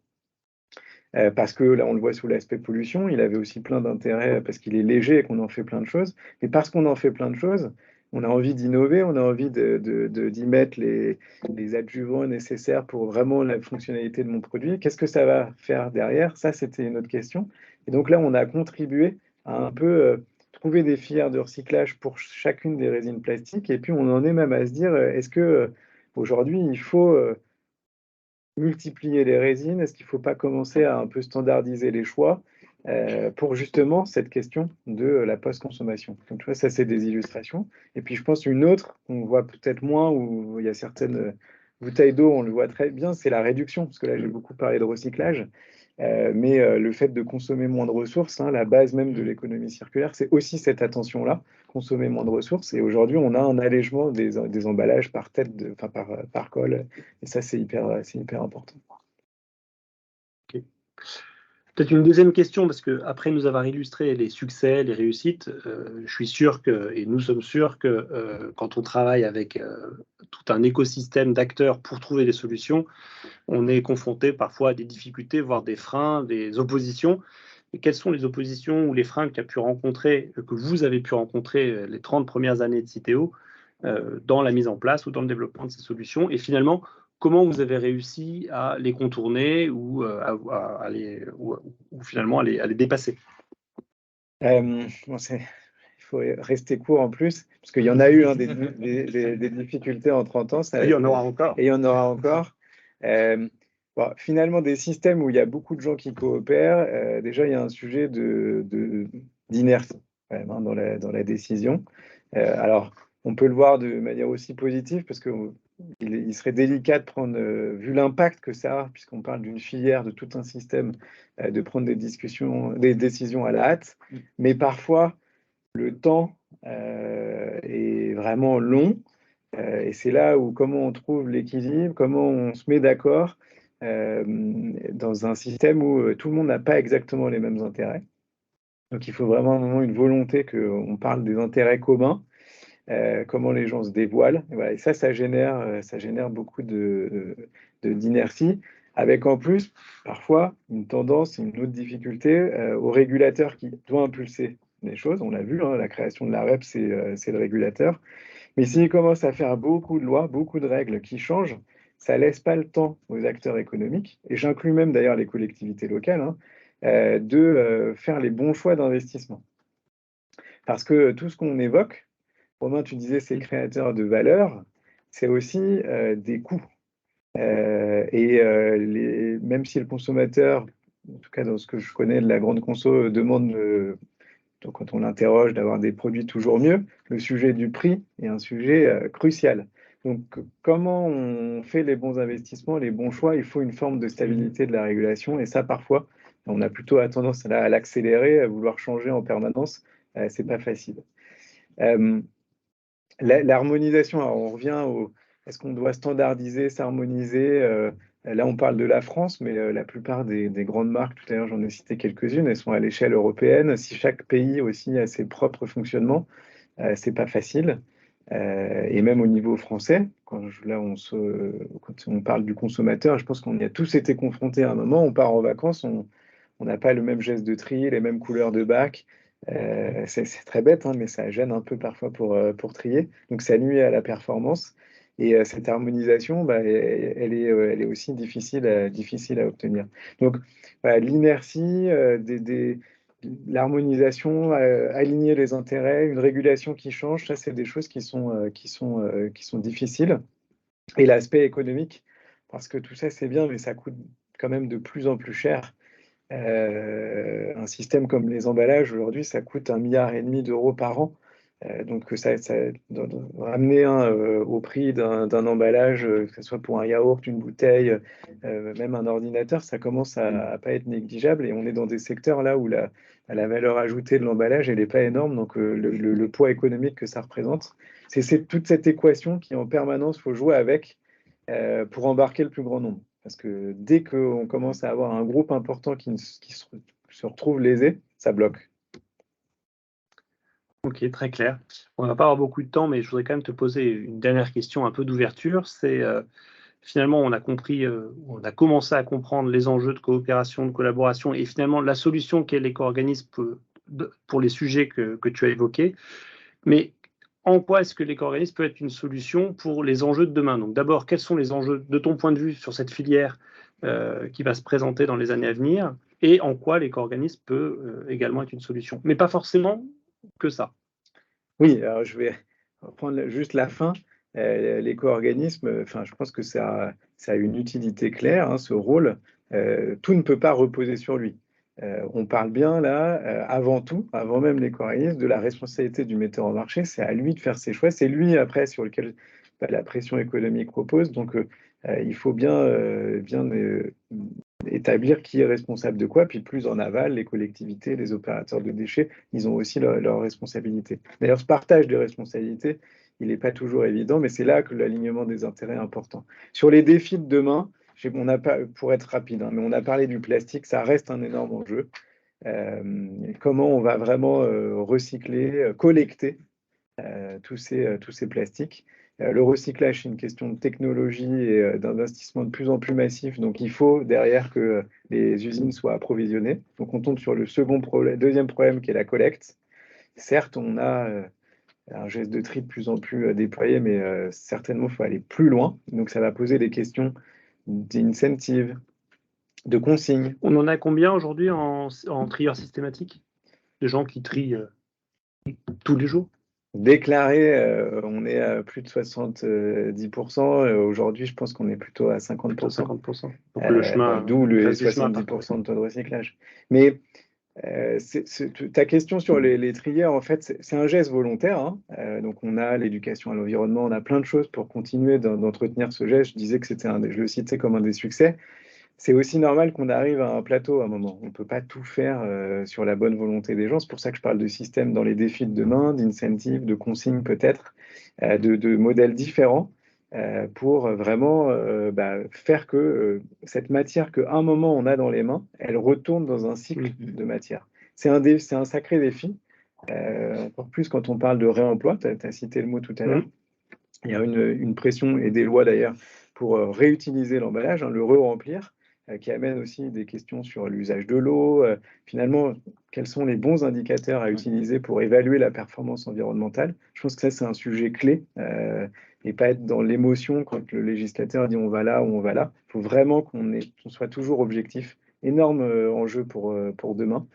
Parce que là, on le voit sous l'aspect pollution, il avait aussi plein d'intérêts parce qu'il est léger et qu'on en fait plein de choses. Mais parce qu'on en fait plein de choses, on a envie d'innover, on a envie d'y mettre les adjuvants nécessaires pour vraiment la fonctionnalité de mon produit. Qu'est-ce que ça va faire derrière? Ça, c'était une autre question. Et donc là, on a contribué à un peu trouver des filières de recyclage pour chacune des résines plastiques. Et puis, on en est même à se dire, est-ce que aujourd'hui, il faut multiplier les résines? Est-ce qu'il ne faut pas commencer à un peu standardiser les choix pour justement cette question de la post-consommation? Donc, tu vois, ça, c'est des illustrations. Et puis, je pense une autre qu'on voit peut-être moins, où il y a certaines bouteilles d'eau, on le voit très bien, c'est la réduction. Parce que là, j'ai beaucoup parlé de recyclage. Mais le fait de consommer moins de ressources, hein, la base même de l'économie circulaire, c'est aussi cette attention-là, consommer moins de ressources. Et aujourd'hui, on a un allègement des emballages par tête, par colle. Et ça, c'est hyper important. Okay. Peut-être une deuxième question, parce qu'après nous avoir illustré les succès, les réussites, je suis sûr et nous sommes sûrs que quand on travaille avec tout un écosystème d'acteurs pour trouver des solutions, on est confronté parfois à des difficultés, voire des freins, des oppositions. Et quelles sont les oppositions ou les freins que vous avez pu rencontrer les 30 premières années de Citeo dans la mise en place ou dans le développement de ces solutions? Et finalement, comment vous avez réussi à les contourner ou finalement à les dépasser? Il faut rester court en plus, parce qu'il y en a eu des difficultés en 30 ans. Il y en aura encore. Et il y en aura encore. Finalement, des systèmes où il y a beaucoup de gens qui coopèrent, déjà, il y a un sujet d'inertie quand même, hein, dans la décision. Alors, on peut le voir de manière aussi positive parce qu'il serait délicat de prendre, vu l'impact que ça a, puisqu'on parle d'une filière, de tout un système, de prendre des décisions à la hâte. Mais parfois, le temps est vraiment long. Et c'est là où comment on trouve l'équilibre, comment on se met d'accord dans un système où tout le monde n'a pas exactement les mêmes intérêts. Donc il faut vraiment à un moment une volonté qu'on parle des intérêts communs, comment les gens se dévoilent. Et voilà, et ça génère beaucoup d'inertie, avec en plus parfois une tendance, une autre difficulté au régulateur qui doit impulser les choses. On l'a vu, hein, la création de la REP, c'est le régulateur. Mais s'il commence à faire beaucoup de lois, beaucoup de règles qui changent, ça ne laisse pas le temps aux acteurs économiques, et j'inclus même d'ailleurs les collectivités locales, hein, de faire les bons choix d'investissement. Parce que tout ce qu'on évoque, Romain, tu disais c'est créateur de valeur, c'est aussi des coûts. Même si le consommateur, en tout cas dans ce que je connais de la grande conso, demande donc quand on l'interroge d'avoir des produits toujours mieux, le sujet du prix est un sujet crucial. Donc comment on fait les bons investissements, les bons choix, il faut une forme de stabilité de la régulation, et ça parfois on a plutôt tendance à l'accélérer, à vouloir changer en permanence, c'est pas facile. L'harmonisation, alors on revient est-ce qu'on doit standardiser, s'harmoniser là, on parle de la France, mais la plupart des grandes marques, tout à l'heure, j'en ai cité quelques-unes, elles sont à l'échelle européenne. Si chaque pays aussi a ses propres fonctionnements, c'est pas facile. Et même au niveau français, quand on parle du consommateur, je pense qu'on y a tous été confrontés à un moment. On part en vacances, on n'a pas le même geste de tri, les mêmes couleurs de bac. C'est très bête, hein, mais ça gêne un peu parfois pour trier. Donc ça nuit à la performance. Et cette harmonisation, elle est aussi difficile à obtenir. Donc, voilà, l'inertie, l'harmonisation, aligner les intérêts, une régulation qui change, ça, c'est des choses qui sont difficiles. Et l'aspect économique, parce que tout ça, c'est bien, mais ça coûte quand même de plus en plus cher. Un système comme les emballages, aujourd'hui, ça coûte 1,5 milliard d'euros par an. Donc, ramener au prix d'un emballage, que ce soit pour un yaourt, une bouteille, même un ordinateur, ça commence à pas être négligeable. Et on est dans des secteurs là où la valeur ajoutée de l'emballage, elle n'est pas énorme. Donc, le poids économique que ça représente, c'est toute cette équation qui, en permanence, faut jouer avec pour embarquer le plus grand nombre. Parce que dès qu'on commence à avoir un groupe important qui se retrouve lésé, ça bloque. Ok, très clair. On va pas avoir beaucoup de temps, mais je voudrais quand même te poser une dernière question un peu d'ouverture. C'est finalement, on a compris, on a commencé à comprendre les enjeux de coopération, de collaboration, et finalement la solution qu'est l'éco-organisme pour les sujets que tu as évoqués. Mais en quoi est-ce que l'éco-organisme peut être une solution pour les enjeux de demain? Donc d'abord, quels sont les enjeux de ton point de vue sur cette filière qui va se présenter dans les années à venir, et en quoi l'éco-organisme peut également être une solution? Mais pas forcément que ça. Oui, alors je vais reprendre juste la fin. L'éco-organisme, je pense que ça a une utilité claire, hein, ce rôle. Tout ne peut pas reposer sur lui. On parle bien là, avant tout, avant même l'éco-organisme, de la responsabilité du metteur en marché. C'est à lui de faire ses choix. C'est lui après sur lequel la pression économique repose. Donc il faut bien établir qui est responsable de quoi, puis plus en aval, les collectivités, les opérateurs de déchets, ils ont aussi leurs responsabilités. D'ailleurs, ce partage des responsabilités, il n'est pas toujours évident, mais c'est là que l'alignement des intérêts est important. Sur les défis de demain, pour être rapide, hein, mais on a parlé du plastique, ça reste un énorme enjeu. Comment on va vraiment recycler, collecter tous ces plastiques. Le recyclage, c'est une question de technologie et d'investissement de plus en plus massif. Donc, il faut derrière que les usines soient approvisionnées. Donc, on tombe sur le deuxième problème qui est la collecte. Certes, on a un geste de tri de plus en plus déployé, mais certainement, il faut aller plus loin. Donc, ça va poser des questions d'incentive, de consignes. On en a combien aujourd'hui en trieur systématique? De gens qui trient tous les jours? Déclaré, on est à plus de 70%. Aujourd'hui, je pense qu'on est plutôt à 50%. 50%. Donc le chemin, d'où les 70% de taux de recyclage. Mais Ta question sur les trieurs, en fait, c'est un geste volontaire, hein. Donc, on a l'éducation à l'environnement, on a plein de choses pour continuer d'entretenir ce geste. Je disais que je le citais comme un des succès. C'est aussi normal qu'on arrive à un plateau à un moment. On ne peut pas tout faire sur la bonne volonté des gens. C'est pour ça que je parle de système dans les défis de demain, d'incentives, de consignes peut-être, de modèles différents pour vraiment faire que cette matière qu'à un moment on a dans les mains, elle retourne dans un cycle de matière. C'est un sacré défi, encore plus quand on parle de réemploi. Tu as cité le mot tout à l'heure. Il y a une pression et des lois d'ailleurs pour réutiliser l'emballage, hein, le re-remplir, qui amène aussi des questions sur l'usage de l'eau. Finalement, quels sont les bons indicateurs à utiliser pour évaluer la performance environnementale? Je pense que ça, c'est un sujet clé et pas être dans l'émotion quand le législateur dit on va là ou on va là. Il faut vraiment qu'on soit toujours objectif. Énorme enjeu pour demain.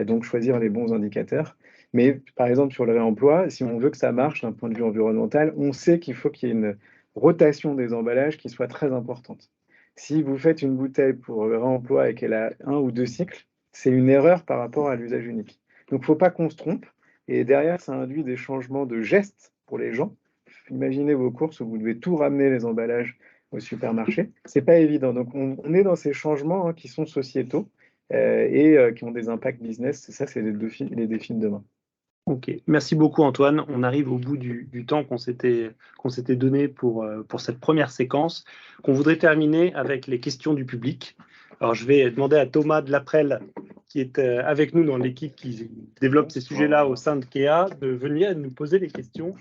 Donc, choisir les bons indicateurs. Mais par exemple, sur le réemploi, si on veut que ça marche d'un point de vue environnemental, on sait qu'il faut qu'il y ait une rotation des emballages qui soit très importante. Si vous faites une bouteille pour le réemploi et qu'elle a 1 ou 2 cycles, c'est une erreur par rapport à l'usage unique. Donc, il ne faut pas qu'on se trompe. Et derrière, ça induit des changements de gestes pour les gens. Imaginez vos courses où vous devez tout ramener les emballages au supermarché. Ce n'est pas évident. Donc, on est dans ces changements qui sont sociétaux et qui ont des impacts business. Ça, c'est les défis de demain. Ok, merci beaucoup Antoine. On arrive au bout du temps qu'on s'était donné pour cette première séquence, qu'on voudrait terminer avec les questions du public. Alors je vais demander à Thomas Delaprelle, qui est avec nous dans l'équipe qui développe ces sujets-là au sein de KEA, de venir nous poser les questions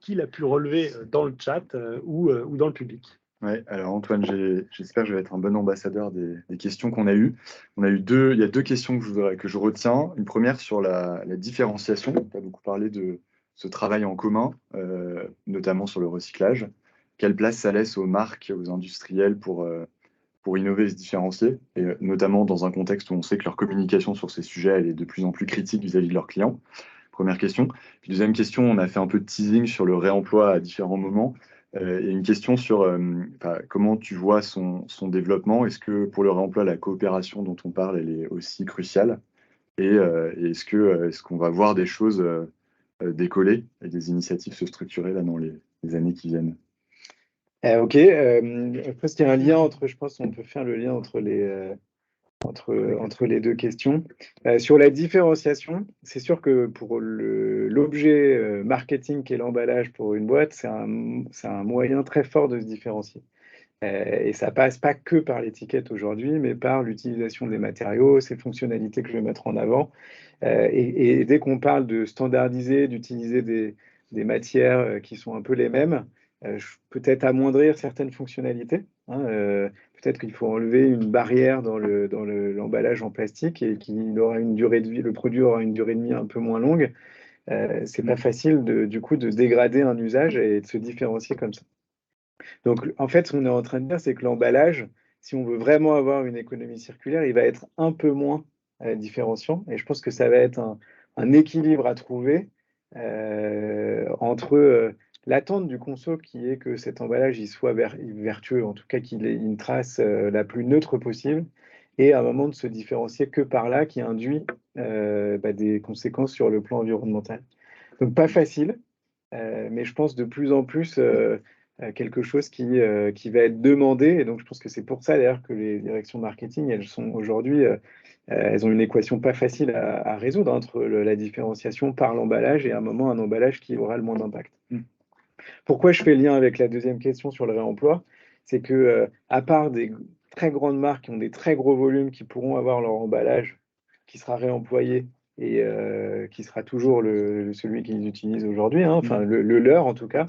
qu'il a pu relever dans le chat ou dans le public. Ouais, alors Antoine, j'espère que je vais être un bon ambassadeur des questions qu'on a eues. Il y a 2 questions que je retiens. Une première sur la différenciation. Tu as beaucoup parlé de ce travail en commun, notamment sur le recyclage. Quelle place ça laisse aux marques, aux industriels pour innover et se différencier, et notamment dans un contexte où on sait que leur communication sur ces sujets elle est de plus en plus critique vis-à-vis de leurs clients. Première question. Puis deuxième question, on a fait un peu de teasing sur le réemploi à différents moments. Et une question sur comment tu vois son développement. Est-ce que pour le réemploi, la coopération dont on parle, elle est aussi cruciale? Et est-ce qu'on va voir des choses décoller et des initiatives se structurer là dans les années qui viennent? Ok. Après, il y a un lien je pense qu'on peut faire le lien entre les 2 questions. Sur la différenciation, c'est sûr que pour l'objet marketing qu'est l'emballage pour une boîte, c'est un moyen très fort de se différencier. Et ça passe pas que par l'étiquette aujourd'hui, mais par l'utilisation des matériaux, ces fonctionnalités que je vais mettre en avant. Et dès qu'on parle de standardiser, d'utiliser des matières qui sont un peu les mêmes, peut-être amoindrir certaines fonctionnalités, hein, peut-être qu'il faut enlever une barrière dans l'emballage en plastique et qu'il aura une durée de vie, le produit aura une durée de vie un peu moins longue. C'est pas facile du coup de dégrader un usage et de se différencier comme ça. Donc en fait, ce qu'on est en train de dire, c'est que l'emballage, si on veut vraiment avoir une économie circulaire, il va être un peu moins différenciant. Et je pense que ça va être un équilibre à trouver entre l'attente du conso qui est que cet emballage il soit vertueux, en tout cas qu'il ait une trace la plus neutre possible, et à un moment de se différencier que par là, qui induit des conséquences sur le plan environnemental. Donc pas facile, mais je pense de plus en plus quelque chose qui va être demandé. Et donc je pense que c'est pour ça d'ailleurs que les directions marketing, elles sont aujourd'hui, elles ont une équation pas facile à résoudre entre la différenciation par l'emballage et à un moment un emballage qui aura le moins d'impact. Pourquoi je fais le lien avec la deuxième question sur le réemploi? C'est que à part des très grandes marques qui ont des très gros volumes, qui pourront avoir leur emballage qui sera réemployé et qui sera toujours celui qu'ils utilisent aujourd'hui, hein, enfin le leur en tout cas,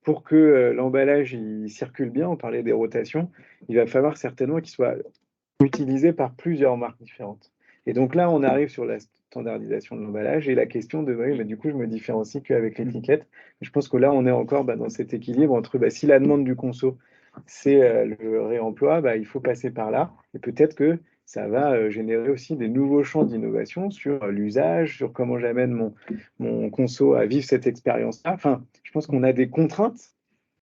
pour que l'emballage il circule bien, on parlait des rotations, il va falloir certainement qu'il soit utilisé par plusieurs marques différentes. Et donc là, on arrive sur la standardisation de l'emballage et la question de, oui, mais du coup, je me différencie qu'avec l'étiquette. Je pense que là, on est encore dans cet équilibre entre, si la demande du conso, c'est le réemploi, il faut passer par là. Et peut-être que ça va générer aussi des nouveaux champs d'innovation sur l'usage, sur comment j'amène mon conso à vivre cette expérience-là. Enfin, je pense qu'on a des contraintes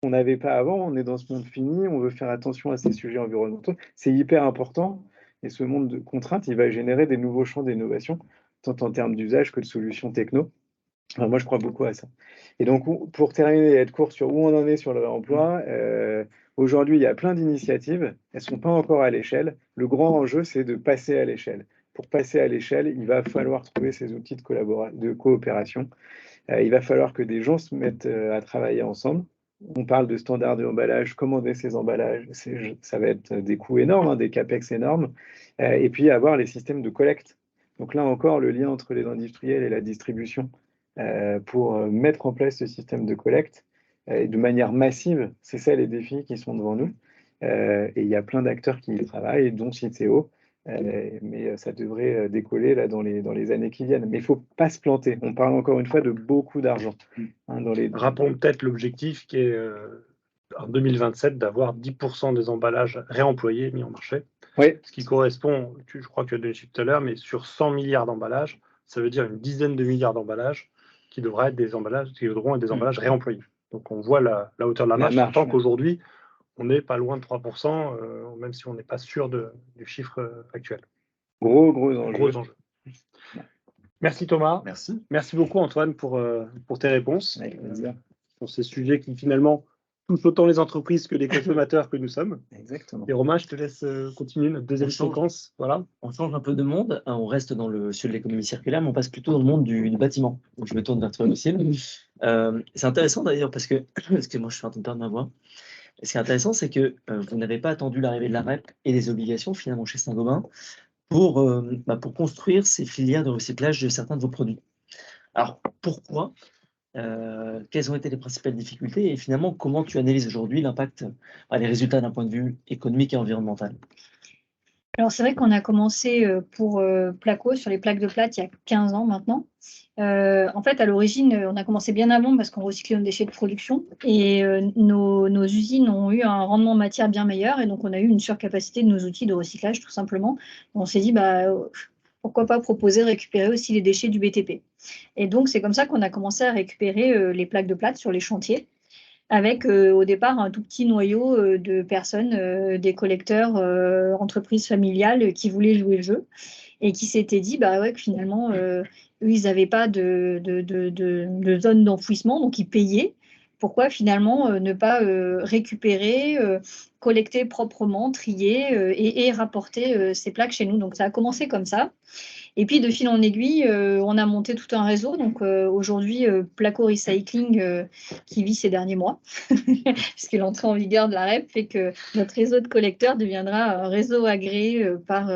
qu'on n'avait pas avant. On est dans ce monde fini, on veut faire attention à ces sujets environnementaux. C'est hyper important. Et ce monde de contraintes, il va générer des nouveaux champs d'innovation, tant en termes d'usage que de solutions techno. Alors moi, je crois beaucoup à ça. Et donc, pour terminer et être court sur où on en est sur le réemploi, aujourd'hui, il y a plein d'initiatives. Elles ne sont pas encore à l'échelle. Le grand enjeu, c'est de passer à l'échelle. Pour passer à l'échelle, il va falloir trouver ces outils de coopération. Il va falloir que des gens se mettent à travailler ensemble. On parle de standards de emballage, commander ces emballages, ça va être des coûts énormes, hein, des capex énormes. Et puis avoir les systèmes de collecte. Donc là encore, le lien entre les industriels et la distribution pour mettre en place ce système de collecte de manière massive, c'est ça les défis qui sont devant nous. Et il y a plein d'acteurs qui y travaillent, dont Citeo. Mais ça devrait décoller là, dans les années qui viennent. Mais il ne faut pas se planter. On parle encore une fois de beaucoup d'argent. Hein, Rappelons peut-être l'objectif qui est en 2027 d'avoir 10% des emballages réemployés mis en marché. Oui. Ce qui correspond, je crois que tu as donné le chiffre tout à l'heure, mais sur 100 milliards d'emballages, ça veut dire une dizaine de milliards d'emballages qui devront être des emballages réemployés. Donc on voit la hauteur de la marge, tant qu'aujourd'hui, on n'est pas loin de 3%, même si on n'est pas sûr du chiffre actuel. Gros enjeu. Merci Thomas. Merci. Merci beaucoup Antoine pour tes réponses. Avec plaisir. Sur ces sujets qui finalement touchent autant les entreprises que les consommateurs que nous sommes. Exactement. Et Romain, je te laisse continuer notre deuxième séquence. Voilà. On change un peu de monde, on reste dans le sujet de l'économie circulaire, mais on passe plutôt dans le monde du bâtiment. Donc je me tourne vers toi aussi. C'est intéressant d'ailleurs parce que moi je suis en train de perdre ma voix. Ce qui est intéressant, c'est que vous n'avez pas attendu l'arrivée de la REP et des obligations finalement chez Saint-Gobain pour construire ces filières de recyclage de certains de vos produits. Alors pourquoi quelles ont été les principales difficultés et finalement comment tu analyses aujourd'hui l'impact, les résultats d'un point de vue économique et environnemental? Alors c'est vrai qu'on a commencé pour Placo sur les plaques de plâtre il y a 15 ans maintenant. En fait, à l'origine, on a commencé bien avant parce qu'on recyclait nos déchets de production et nos usines ont eu un rendement en matière bien meilleur et donc on a eu une surcapacité de nos outils de recyclage tout simplement. On s'est dit, pourquoi pas proposer de récupérer aussi les déchets du BTP. Et donc c'est comme ça qu'on a commencé à récupérer les plaques de plâtre sur les chantiers, avec au départ un tout petit noyau de personnes, des collecteurs, entreprises familiales qui voulaient jouer le jeu et qui s'étaient dit que finalement, eux, ils n'avaient pas de zone d'enfouissement, donc ils payaient. Pourquoi finalement ne pas récupérer, collecter proprement, trier et rapporter ces plaques chez nous? Donc ça a commencé comme ça. Et puis, de fil en aiguille, on a monté tout un réseau. Donc, aujourd'hui, Placo Recycling qui vit ces derniers mois, puisque l'entrée en vigueur de la REP fait que notre réseau de collecteurs deviendra un réseau agréé par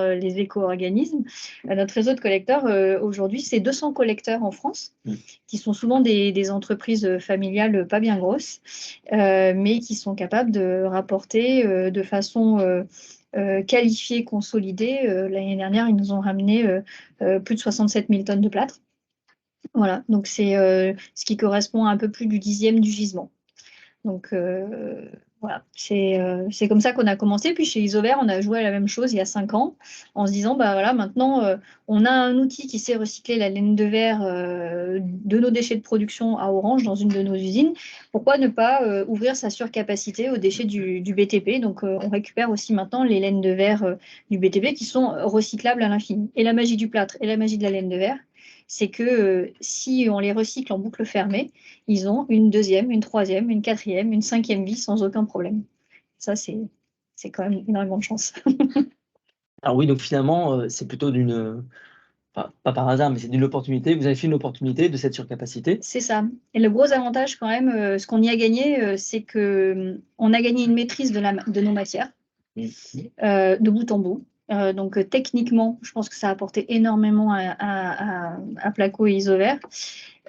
les éco-organismes. Notre réseau de collecteurs, aujourd'hui, c'est 200 collecteurs en France, qui sont souvent des entreprises familiales pas bien grosses, mais qui sont capables de rapporter de façon qualifiés, consolidés. L'année dernière, ils nous ont ramené plus de 67 000 tonnes de plâtre. Voilà, donc c'est ce qui correspond à un peu plus du 10e du gisement. Donc voilà, c'est comme ça qu'on a commencé. Puis chez Isover, on a joué à la même chose il y a 5 ans, en se disant, maintenant, on a un outil qui sait recycler la laine de verre de nos déchets de production à Orange, dans une de nos usines. Pourquoi ne pas ouvrir sa surcapacité aux déchets du BTP? Donc, on récupère aussi maintenant les laines de verre du BTP qui sont recyclables à l'infini. Et la magie du plâtre et la magie de la laine de verre, c'est que si on les recycle en boucle fermée, ils ont une deuxième, une troisième, une quatrième, une cinquième vie sans aucun problème. Ça, c'est quand même énormément de chance. Alors oui, donc finalement, c'est plutôt pas par hasard, mais c'est d'une opportunité. Vous avez fait une opportunité de cette surcapacité. C'est ça. Et le gros avantage quand même, ce qu'on y a gagné, c'est qu'on a gagné une maîtrise de nos matières, de bout en bout. Donc techniquement, je pense que ça a apporté énormément à Placo et Isover.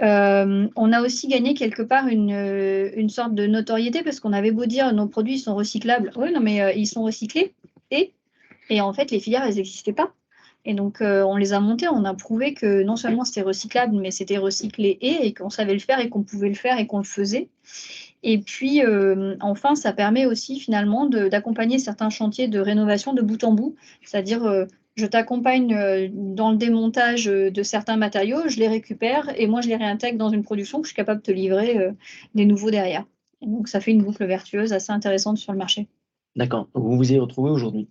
On a aussi gagné quelque part une sorte de notoriété parce qu'on avait beau dire nos produits sont recyclables. Oui, non, mais ils sont recyclés et en fait les filières elles n'existaient pas. Et donc on les a montées, on a prouvé que non seulement c'était recyclable, mais c'était recyclé et qu'on savait le faire et qu'on pouvait le faire et qu'on le faisait. Et puis, enfin, ça permet aussi finalement d'accompagner certains chantiers de rénovation de bout en bout. C'est-à-dire, je t'accompagne dans le démontage de certains matériaux, je les récupère et moi, je les réintègre dans une production que je suis capable de te livrer des nouveaux derrière. Et donc, ça fait une boucle vertueuse assez intéressante sur le marché. D'accord. Donc, vous vous y retrouvez aujourd'hui?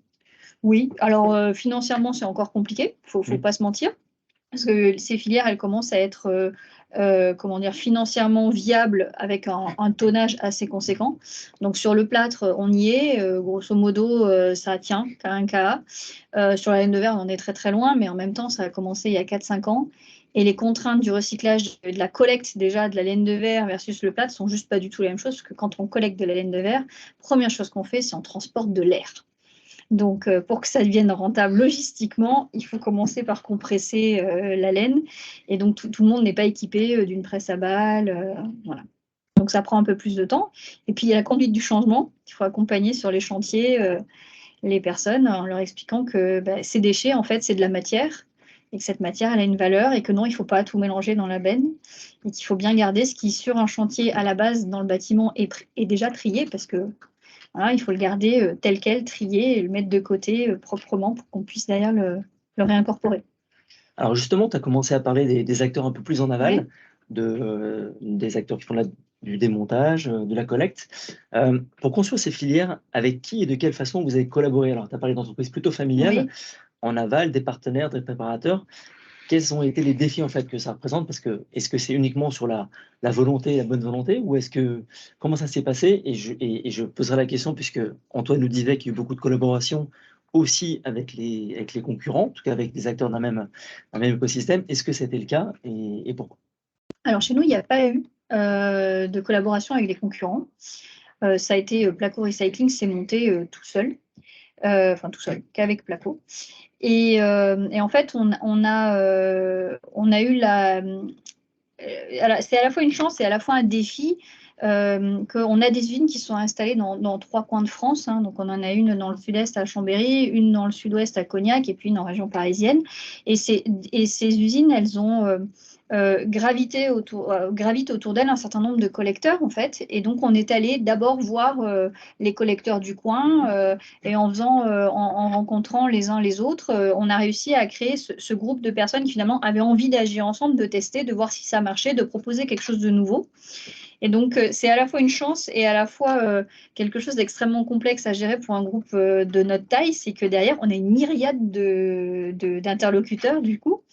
Oui, alors financièrement, c'est encore compliqué, faut pas se mentir, parce que ces filières, elles commencent à être comment dire, financièrement viables avec un tonnage assez conséquent. Donc sur le plâtre, on y est, grosso modo, ça tient, K1KA. Sur la laine de verre, on en est très très loin, mais en même temps, ça a commencé il y a 4-5 ans. Et les contraintes du recyclage, de la collecte déjà de la laine de verre versus le plâtre sont juste pas du tout la même chose, parce que quand on collecte de la laine de verre, première chose qu'on fait, c'est on transporte de l'air. Donc, pour que ça devienne rentable logistiquement, il faut commencer par compresser la laine. Et donc, tout le monde n'est pas équipé d'une presse à balles. Voilà. Donc, ça prend un peu plus de temps. Et puis, il y a la conduite du changement. Il faut accompagner sur les chantiers les personnes en leur expliquant que ces déchets, en fait, c'est de la matière et que cette matière, elle a une valeur et que non, il ne faut pas tout mélanger dans la benne et qu'il faut bien garder ce qui, sur un chantier à la base, dans le bâtiment, est déjà trié parce que voilà, il faut le garder tel quel, trier et le mettre de côté proprement pour qu'on puisse derrière le réincorporer. Alors justement, tu as commencé à parler des acteurs un peu plus en aval, des acteurs qui font du démontage, de la collecte. Pour construire ces filières, avec qui et de quelle façon vous avez collaboré? Alors, tu as parlé d'entreprises plutôt familiales, Oui. en aval, des partenaires, des préparateurs. Quels ont été les défis en fait que ça représente? Parce que est-ce que c'est uniquement sur la volonté, la bonne volonté, ou comment ça s'est passé? Et je poserai la question puisque Antoine nous disait qu'il y a eu beaucoup de collaboration aussi avec les concurrents, en tout cas avec des acteurs d'un même écosystème. Est-ce que c'était le cas et pourquoi? Alors chez nous, il n'y a pas eu de collaboration avec les concurrents. Ça a été Placo Recycling s'est monté tout seul, enfin tout seul, qu'avec Placo. Et en fait, on a eu c'est à la fois une chance et à la fois un défi qu'on a des usines qui sont installées dans 3 coins de France. Hein. Donc, on en a une dans le sud-est à Chambéry, une dans le sud-ouest à Cognac et puis une en région parisienne. Et ces usines, elles ont gravitent autour d'elles un certain nombre de collecteurs, en fait. Et donc, on est allé d'abord voir les collecteurs du coin et en rencontrant les uns les autres, on a réussi à créer ce groupe de personnes qui finalement avaient envie d'agir ensemble, de tester, de voir si ça marchait, de proposer quelque chose de nouveau. Et donc, c'est à la fois une chance et à la fois quelque chose d'extrêmement complexe à gérer pour un groupe de notre taille, c'est que derrière, on a une myriade d'interlocuteurs, du coup.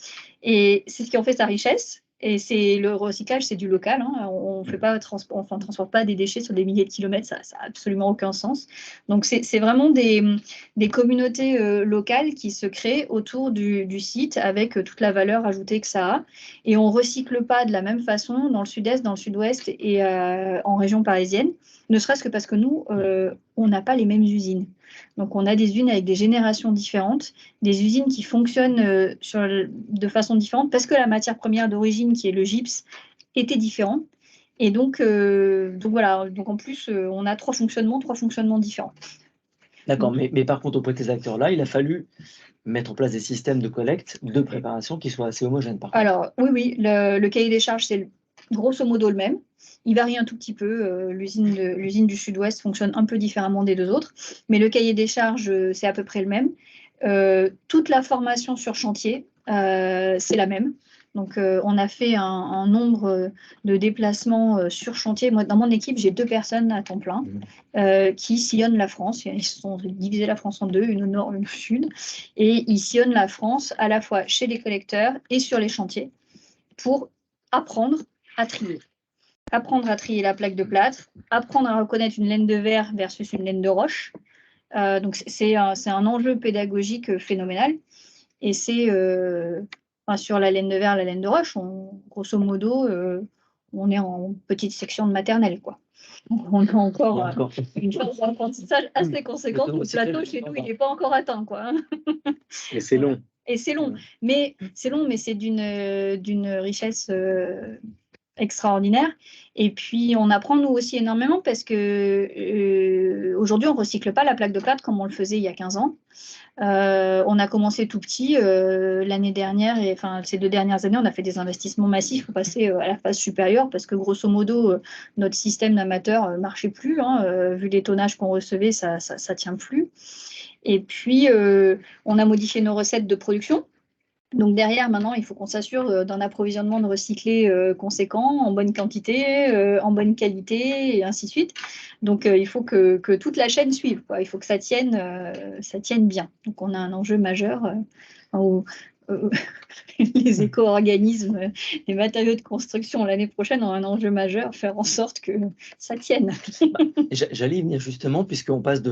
Et c'est ce qui en fait sa richesse. Et le recyclage, c'est du local. Hein. On ne transporte pas des déchets sur des milliers de kilomètres, ça n'a absolument aucun sens. Donc, c'est vraiment des communautés locales qui se créent autour du site avec toute la valeur ajoutée que ça a. Et on ne recycle pas de la même façon dans le sud-est, dans le sud-ouest et en région parisienne, ne serait-ce que parce que nous, on n'a pas les mêmes usines. Donc, on a des usines avec des générations différentes, des usines qui fonctionnent de façon différente parce que la matière première d'origine, qui est le gypse, était différente. Et donc voilà, donc en plus, on a 3 fonctionnements différents. D'accord, mais par contre, auprès de ces acteurs-là, il a fallu mettre en place des systèmes de collecte, de préparation qui soient assez homogènes, par contre. Alors, oui, le cahier des charges, c'est grosso modo le même. Il varie un tout petit peu. L'usine du Sud-Ouest fonctionne un peu différemment des deux autres, mais le cahier des charges, c'est à peu près le même. Toute la formation sur chantier, c'est la même. Donc, on a fait un nombre de déplacements sur chantier. Moi, dans mon équipe, j'ai 2 personnes à temps plein qui sillonnent la France. Ils se sont divisés la France en 2, une au nord, une au sud. Et ils sillonnent la France à la fois chez les collecteurs et sur les chantiers pour apprendre à trier. Apprendre à trier la plaque de plâtre, apprendre à reconnaître une laine de verre versus une laine de roche. Donc, c'est un enjeu pédagogique phénoménal. Et c'est sur la laine de verre, la laine de roche, grosso modo, on est en petite section de maternelle, quoi. On a encore une phase d'apprentissage assez conséquente. Le plateau, chez nous, il n'est pas encore atteint, quoi. Et c'est long. Et c'est long. Mais c'est d'une richesse extraordinaire. Et puis, on apprend, nous aussi, énormément parce que aujourd'hui, on ne recycle pas la plaque de plâtre comme on le faisait il y a 15 ans. On a commencé tout petit l'année dernière et ces 2 dernières années, on a fait des investissements massifs pour passer à la phase supérieure parce que grosso modo, notre système d'amateur ne marchait plus. Vu les tonnages qu'on recevait, ça tient plus. Et puis, on a modifié nos recettes de production. Donc derrière, maintenant, il faut qu'on s'assure d'un approvisionnement de recyclés conséquent, en bonne quantité, en bonne qualité, et ainsi de suite. Donc il faut que toute la chaîne suive, quoi. Il faut que ça tienne bien. Donc on a un enjeu majeur où les éco-organismes, les matériaux de construction l'année prochaine ont un enjeu majeur, faire en sorte que ça tienne. J'allais y venir justement, puisqu'on passe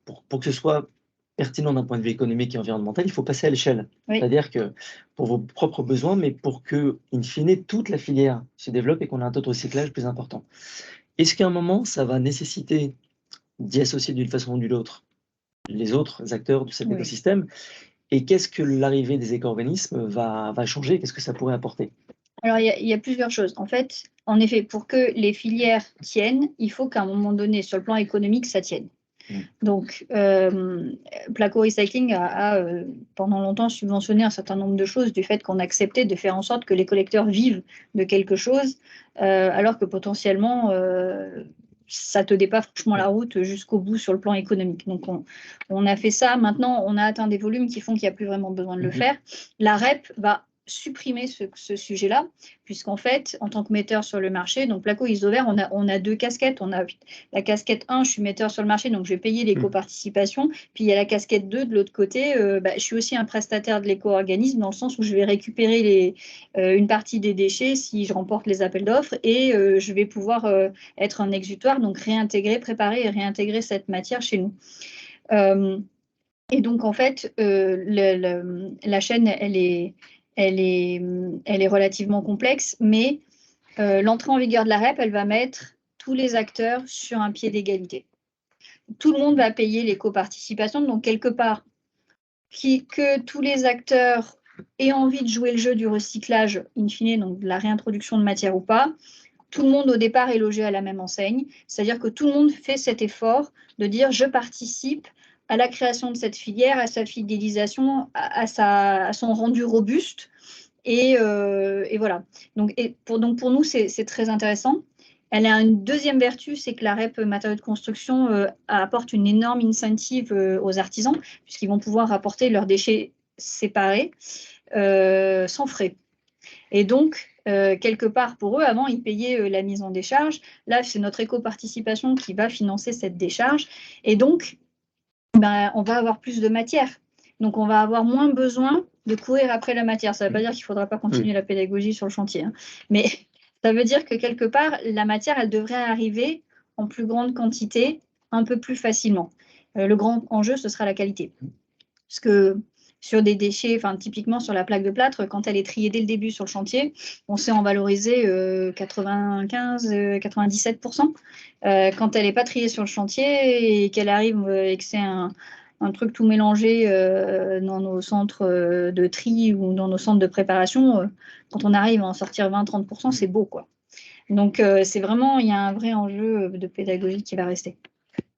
pour que ce soit pertinent d'un point de vue économique et environnemental, il faut passer à l'échelle. Oui. C'est-à-dire que pour vos propres besoins, mais pour que, in fine, toute la filière se développe et qu'on ait un taux de recyclage plus important. Est-ce qu'à un moment, ça va nécessiter d'y associer d'une façon ou d'une autre les autres acteurs de cet Oui. écosystème? Et qu'est-ce que l'arrivée des éco-organismes va changer? Qu'est-ce que ça pourrait apporter? Alors, il y a plusieurs choses. En fait, en effet, pour que les filières tiennent, il faut qu'à un moment donné, sur le plan économique, ça tienne. Donc, Placo Recycling a pendant longtemps subventionné un certain nombre de choses du fait qu'on acceptait de faire en sorte que les collecteurs vivent de quelque chose, alors que potentiellement, ça ne tenait pas franchement la route jusqu'au bout sur le plan économique. Donc, on a fait ça. Maintenant, on a atteint des volumes qui font qu'il n'y a plus vraiment besoin de le faire. La REP va supprimer ce sujet-là, puisqu'en fait, en tant que metteur sur le marché, donc Placo Isover, on a deux casquettes. On a la casquette 1, je suis metteur sur le marché, donc je vais payer l'éco-participation. Puis il y a la casquette 2, de l'autre côté, je suis aussi un prestataire de l'éco-organisme, dans le sens où je vais récupérer une partie des déchets si je remporte les appels d'offres, et je vais pouvoir être un exutoire, donc réintégrer, préparer et réintégrer cette matière chez nous. Et donc, en fait, la chaîne, elle est relativement complexe, mais l'entrée en vigueur de la REP, elle va mettre tous les acteurs sur un pied d'égalité. Tout le monde va payer l'éco-participation, donc quelque part, que tous les acteurs aient envie de jouer le jeu du recyclage, in fine, donc de la réintroduction de matière ou pas, tout le monde au départ est logé à la même enseigne, c'est-à-dire que tout le monde fait cet effort de dire je participe à la création de cette filière, à sa fidélisation, à son rendu robuste. Et voilà. Donc pour nous, c'est très intéressant. Elle a une deuxième vertu, c'est que la REP matériaux de construction apporte une énorme incentive aux artisans, puisqu'ils vont pouvoir apporter leurs déchets séparés sans frais. Et donc, quelque part, pour eux, avant, ils payaient la mise en décharge. Là, c'est notre éco-participation qui va financer cette décharge. Et donc, on va avoir plus de matière. Donc, on va avoir moins besoin de courir après la matière. Ça ne veut pas dire qu'il ne faudra pas continuer la pédagogie sur le chantier, hein. Mais ça veut dire que quelque part, la matière, elle devrait arriver en plus grande quantité, un peu plus facilement. Le grand enjeu, ce sera la qualité. Parce que sur des déchets, typiquement sur la plaque de plâtre, quand elle est triée dès le début sur le chantier, on sait en valoriser 95-97%. Quand elle n'est pas triée sur le chantier et qu'elle arrive et que c'est un truc tout mélangé dans nos centres de tri ou dans nos centres de préparation, quand on arrive à en sortir 20-30%, c'est beau, quoi. Donc, c'est vraiment, il y a un vrai enjeu de pédagogie qui va rester.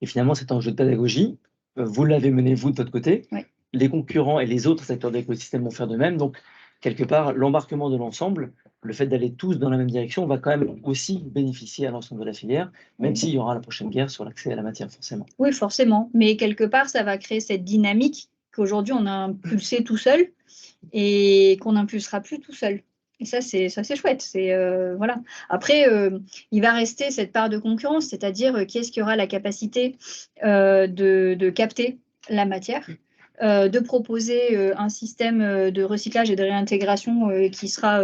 Et finalement, cet enjeu de pédagogie, vous l'avez mené, vous, de votre côté. Oui. Les concurrents et les autres secteurs de l'écosystème vont faire de même. Donc, quelque part, l'embarquement de l'ensemble, le fait d'aller tous dans la même direction, va quand même aussi bénéficier à l'ensemble de la filière, même s'il y aura la prochaine guerre sur l'accès à la matière, forcément. Oui, forcément. Mais quelque part, ça va créer cette dynamique qu'aujourd'hui, on a impulsée tout seul et qu'on n'impulsera plus tout seul. Et ça, c'est chouette. Voilà. Après, il va rester cette part de concurrence, c'est-à-dire qui est-ce qui aura la capacité de capter la matière, de proposer un système de recyclage et de réintégration qui sera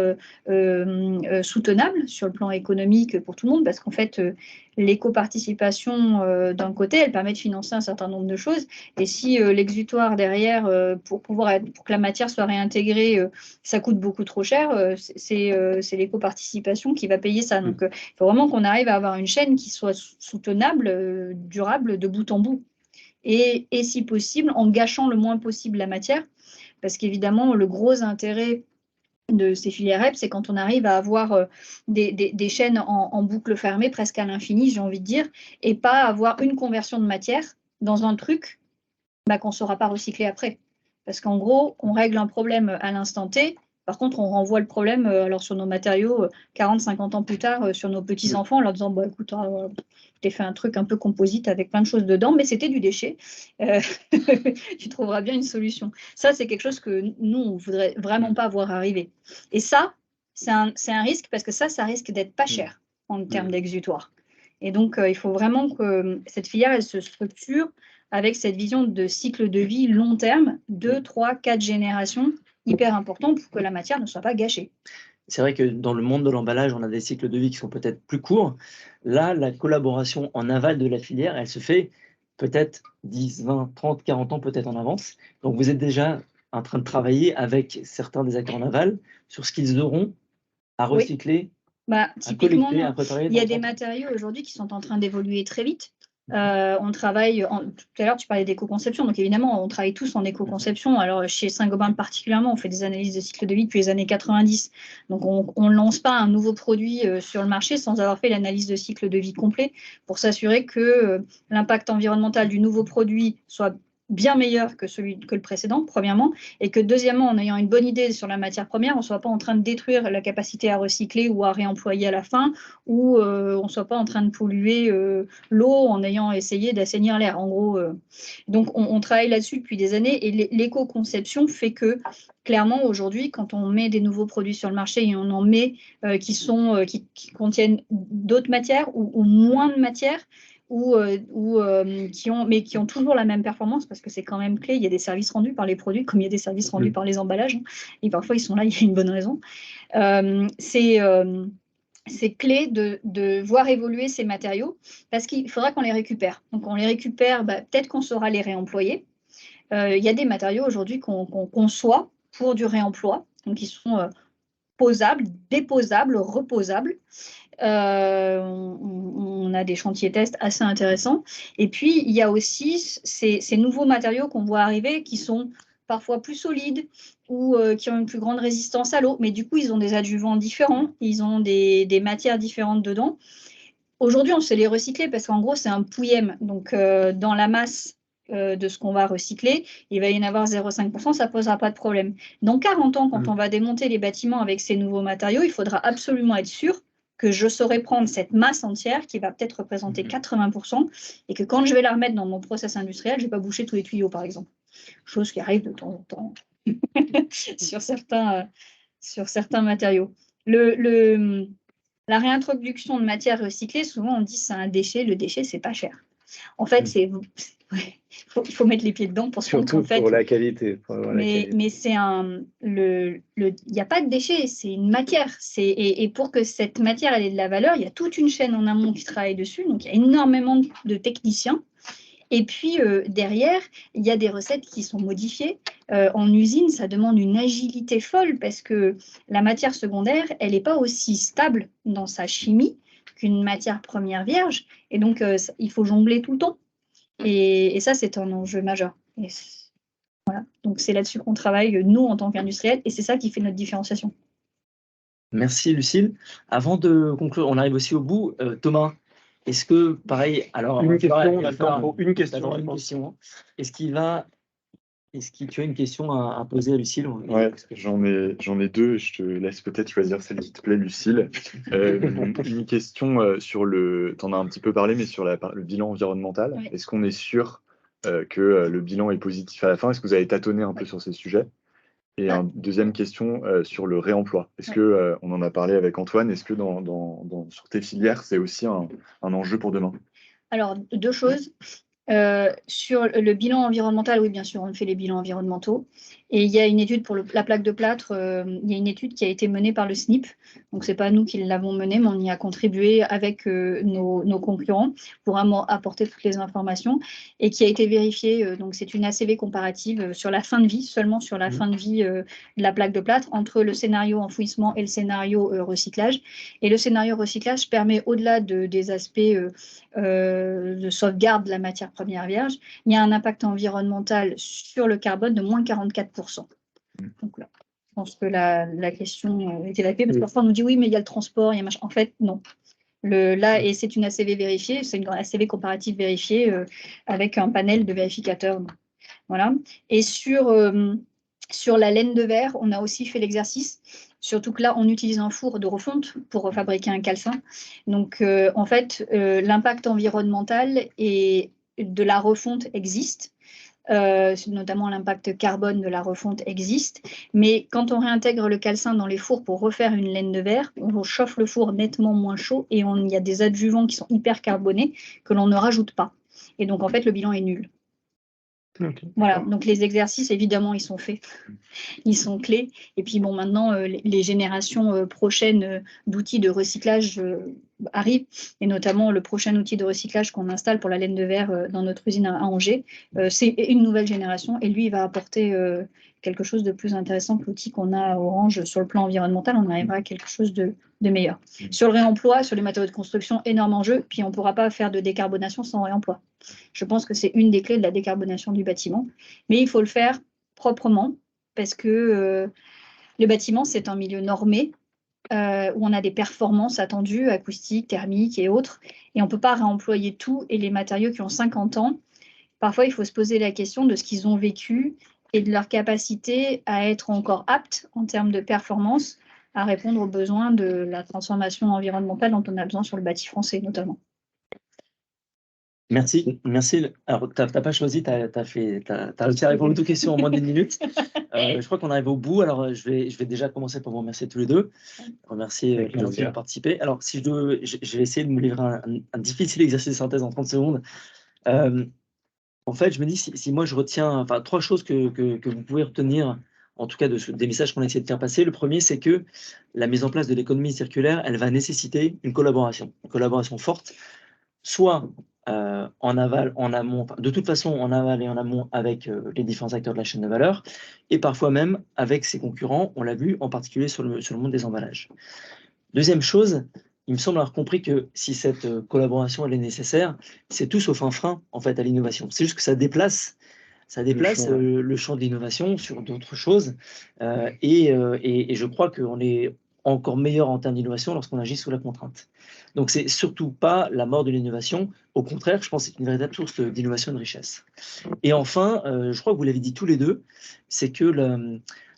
soutenable sur le plan économique pour tout le monde, parce qu'en fait, l'éco-participation d'un côté, elle permet de financer un certain nombre de choses, et si l'exutoire derrière, pour que la matière soit réintégrée, ça coûte beaucoup trop cher, c'est l'éco-participation qui va payer ça. Donc, il faut vraiment qu'on arrive à avoir une chaîne qui soit soutenable, durable, de bout en bout. Et si possible, en gâchant le moins possible la matière, parce qu'évidemment, le gros intérêt de ces filières REP, c'est quand on arrive à avoir des chaînes en boucle fermée, presque à l'infini, j'ai envie de dire, et pas avoir une conversion de matière dans un truc qu'on ne saura pas recycler après. Parce qu'en gros, on règle un problème à l'instant T, Par contre, on renvoie le problème alors sur nos matériaux 40-50 ans plus tard sur nos petits-enfants en leur disant bah, écoute, j'ai fait un truc un peu composite avec plein de choses dedans, mais c'était du déchet. Tu trouveras bien une solution. Ça, c'est quelque chose que nous, on ne voudrait vraiment pas voir arriver. Et ça, c'est un risque parce que ça risque d'être pas cher en termes d'exutoire. Et donc, il faut vraiment que cette filière, elle se structure avec cette vision de cycle de vie long terme, 2, 3, 4 générations, hyper important pour que la matière ne soit pas gâchée. C'est vrai que dans le monde de l'emballage, on a des cycles de vie qui sont peut-être plus courts. Là, la collaboration en aval de la filière, elle se fait peut-être 10, 20, 30, 40 ans peut-être en avance. Donc, vous êtes déjà en train de travailler avec certains des acteurs en aval sur ce qu'ils auront à recycler, à collecter, à préparer. Il y a des matériaux aujourd'hui qui sont en train d'évoluer très vite. On travaille, tout à l'heure tu parlais d'éco-conception, donc évidemment on travaille tous en éco-conception. Alors chez Saint-Gobain particulièrement, on fait des analyses de cycle de vie depuis les années 90. Donc on ne lance pas un nouveau produit sur le marché sans avoir fait l'analyse de cycle de vie complet pour s'assurer que l'impact environnemental du nouveau produit soit bien meilleur que le précédent, premièrement, et que deuxièmement, en ayant une bonne idée sur la matière première, on ne soit pas en train de détruire la capacité à recycler ou à réemployer à la fin, ou on ne soit pas en train de polluer l'eau en ayant essayé d'assainir l'air. En gros, donc on travaille là-dessus depuis des années, et l'éco-conception fait que, clairement, aujourd'hui, quand on met des nouveaux produits sur le marché et on en met qui contiennent d'autres matières ou moins de matières, qui ont toujours la même performance, parce que c'est quand même clé. Il y a des services rendus par les produits, comme il y a des services rendus par les emballages, et parfois ils sont là, il y a une bonne raison. C'est clé de voir évoluer ces matériaux, parce qu'il faudra qu'on les récupère. Donc on les récupère, peut-être qu'on saura les réemployer. Il y a des matériaux aujourd'hui qu'on conçoit pour du réemploi, donc ils sont posables, déposables, reposables. On a des chantiers tests assez intéressants. Et puis, il y a aussi ces nouveaux matériaux qu'on voit arriver qui sont parfois plus solides ou qui ont une plus grande résistance à l'eau. Mais du coup, ils ont des adjuvants différents, ils ont des matières différentes dedans. Aujourd'hui, on sait les recycler parce qu'en gros, c'est un pouillème. Donc, dans la masse de ce qu'on va recycler, il va y en avoir 0,5%, ça ne posera pas de problème. Dans 40 ans, quand on va démonter les bâtiments avec ces nouveaux matériaux, il faudra absolument être sûr que je saurai prendre cette masse entière qui va peut-être représenter 80% et que quand je vais la remettre dans mon process industriel, je ne vais pas boucher tous les tuyaux, par exemple. Chose qui arrive de temps en temps sur certains matériaux. La réintroduction de matières recyclées, souvent on dit c'est un déchet, le déchet c'est pas cher. En fait, il faut mettre les pieds dedans pour se rendre compte. Surtout pour la qualité. Mais c'est il n'y a pas de déchet, c'est une matière. Et pour que cette matière ait de la valeur, il y a toute une chaîne en amont qui travaille dessus. Donc il y a énormément de techniciens. Et puis derrière, il y a des recettes qui sont modifiées. En usine, ça demande une agilité folle parce que la matière secondaire, elle n'est pas aussi stable dans sa chimie qu'une matière première vierge. Et donc, il faut jongler tout le temps. Et ça, c'est un enjeu majeur. Et voilà. Donc, c'est là-dessus qu'on travaille, nous, en tant qu'industriels. Et c'est ça qui fait notre différenciation. Merci, Lucille. Avant de conclure, on arrive aussi au bout. Thomas, est-ce que, pareil, alors... Une question. Est-ce que tu as une question à poser à Lucille? Ouais, j'en ai deux. Je te laisse peut-être choisir celle qui te plaît, Lucille. Une question sur tu en as un petit peu parlé, mais sur le bilan environnemental. Ouais. Est-ce qu'on est sûr que le bilan est positif à la fin? Est-ce que vous avez tâtonné un peu sur ces sujets? Et une deuxième question sur le réemploi. Est-ce que, on en a parlé avec Antoine, est-ce que sur tes filières, c'est aussi un enjeu pour demain? Alors, deux choses. Sur le bilan environnemental, oui, bien sûr, on fait les bilans environnementaux. Et il y a une étude pour la plaque de plâtre, il y a une étude qui a été menée par le SNIP. Donc, ce n'est pas nous qui l'avons menée, mais on y a contribué avec nos concurrents pour apporter toutes les informations et qui a été vérifiée. Donc, c'est une ACV comparative sur la fin de vie, seulement sur la fin de vie de la plaque de plâtre, entre le scénario enfouissement et le scénario recyclage. Et le scénario recyclage permet, au-delà des aspects de sauvegarde de la matière première vierge, il y a un impact environnemental sur le carbone de moins 44%. Donc là, je pense que la question est évacuée, parce que parfois on nous dit oui, mais il y a le transport, il y a machin. En fait, non. Et c'est une ACV vérifiée, c'est une ACV comparative vérifiée avec un panel de vérificateurs. Voilà. Et sur Sur la laine de verre, on a aussi fait l'exercice, surtout que là, on utilise un four de refonte pour fabriquer un calcin. Donc, en fait, l'impact environnemental et de la refonte existe. Notamment l'impact carbone de la refonte existe, mais quand on réintègre le calcin dans les fours pour refaire une laine de verre, on chauffe le four nettement moins chaud et il y a des adjuvants qui sont hyper carbonés que l'on ne rajoute pas. Et donc en fait le bilan est nul. Ok. Voilà, donc les exercices, évidemment, ils sont faits, ils sont clés. Et puis bon, maintenant, les générations prochaines d'outils de recyclage arrivent, et notamment le prochain outil de recyclage qu'on installe pour la laine de verre dans notre usine à Angers, c'est une nouvelle génération, et lui, il va apporter quelque chose de plus intéressant que l'outil qu'on a à Orange sur le plan environnemental. On arrivera à quelque chose de meilleur. Sur le réemploi, sur les matériaux de construction, énorme enjeu, puis on ne pourra pas faire de décarbonation sans réemploi. Je pense que c'est une des clés de la décarbonation du bâtiment, mais il faut le faire proprement parce que le bâtiment, c'est un milieu normé où on a des performances attendues, acoustiques, thermiques et autres, et on ne peut pas réemployer tout et les matériaux qui ont 50 ans. Parfois, il faut se poser la question de ce qu'ils ont vécu et de leur capacité à être encore aptes en termes de performance à répondre aux besoins de la transformation environnementale dont on a besoin sur le bâti français notamment. Merci. Alors, tu n'as pas choisi, tu as réussi à répondre à toutes les questions en moins d'une minute. Je crois qu'on arrive au bout. Alors, je vais déjà commencer par vous remercier tous les deux. Remercier Clémentine d'avoir participé. Alors, si je vais essayer de me livrer un difficile exercice de synthèse en 30 secondes. En fait, je me dis, si moi je retiens 3 choses que vous pouvez retenir, en tout cas des messages qu'on a essayé de faire passer. Le premier, c'est que la mise en place de l'économie circulaire, elle va nécessiter une collaboration forte, soit en aval, en amont, de toute façon en aval et en amont avec les différents acteurs de la chaîne de valeur, et parfois même avec ses concurrents, on l'a vu, en particulier sur le monde des emballages. Deuxième chose, il me semble avoir compris que si cette collaboration elle est nécessaire, c'est tout sauf un frein en fait à l'innovation. C'est juste que ça déplace le champ de l'innovation sur d'autres choses, et je crois qu'on est encore meilleur en termes d'innovation lorsqu'on agit sous la contrainte. Donc c'est surtout pas la mort de l'innovation, au contraire, je pense que c'est une véritable source d'innovation et de richesse. Et enfin, je crois que vous l'avez dit tous les deux, c'est que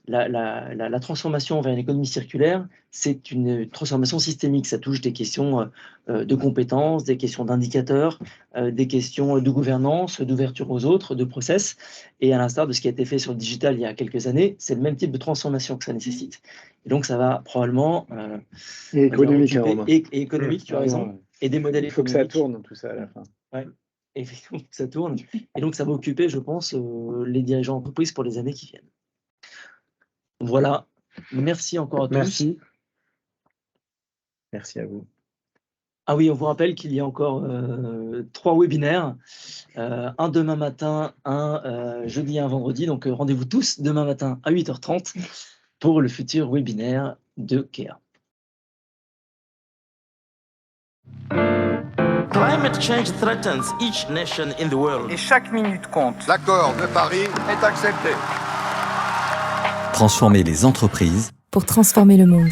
la transformation vers une économie circulaire, c'est une transformation systémique. Ça touche des questions de compétences, des questions d'indicateurs, des questions de gouvernance, d'ouverture aux autres, de process. Et à l'instar de ce qui a été fait sur le digital il y a quelques années, c'est le même type de transformation que ça nécessite. Et donc, ça va probablement... et économique, et économique, tu as raison. Et des modèles économiques. Il faut que ça tourne, tout ça, à la fin. Ouais. Effectivement, que ça tourne. Et donc, ça va occuper, je pense, les dirigeants d'entreprise pour les années qui viennent. Voilà, merci encore à tous. Merci à vous. Ah oui, on vous rappelle qu'il y a encore 3 webinaires, un demain matin, un jeudi et un vendredi. Donc rendez-vous tous demain matin à 8h30 pour le futur webinaire de KEA. Climate change threatens each nation in the world. Et chaque minute compte. L'accord de Paris est accepté. Transformer les entreprises pour transformer le monde.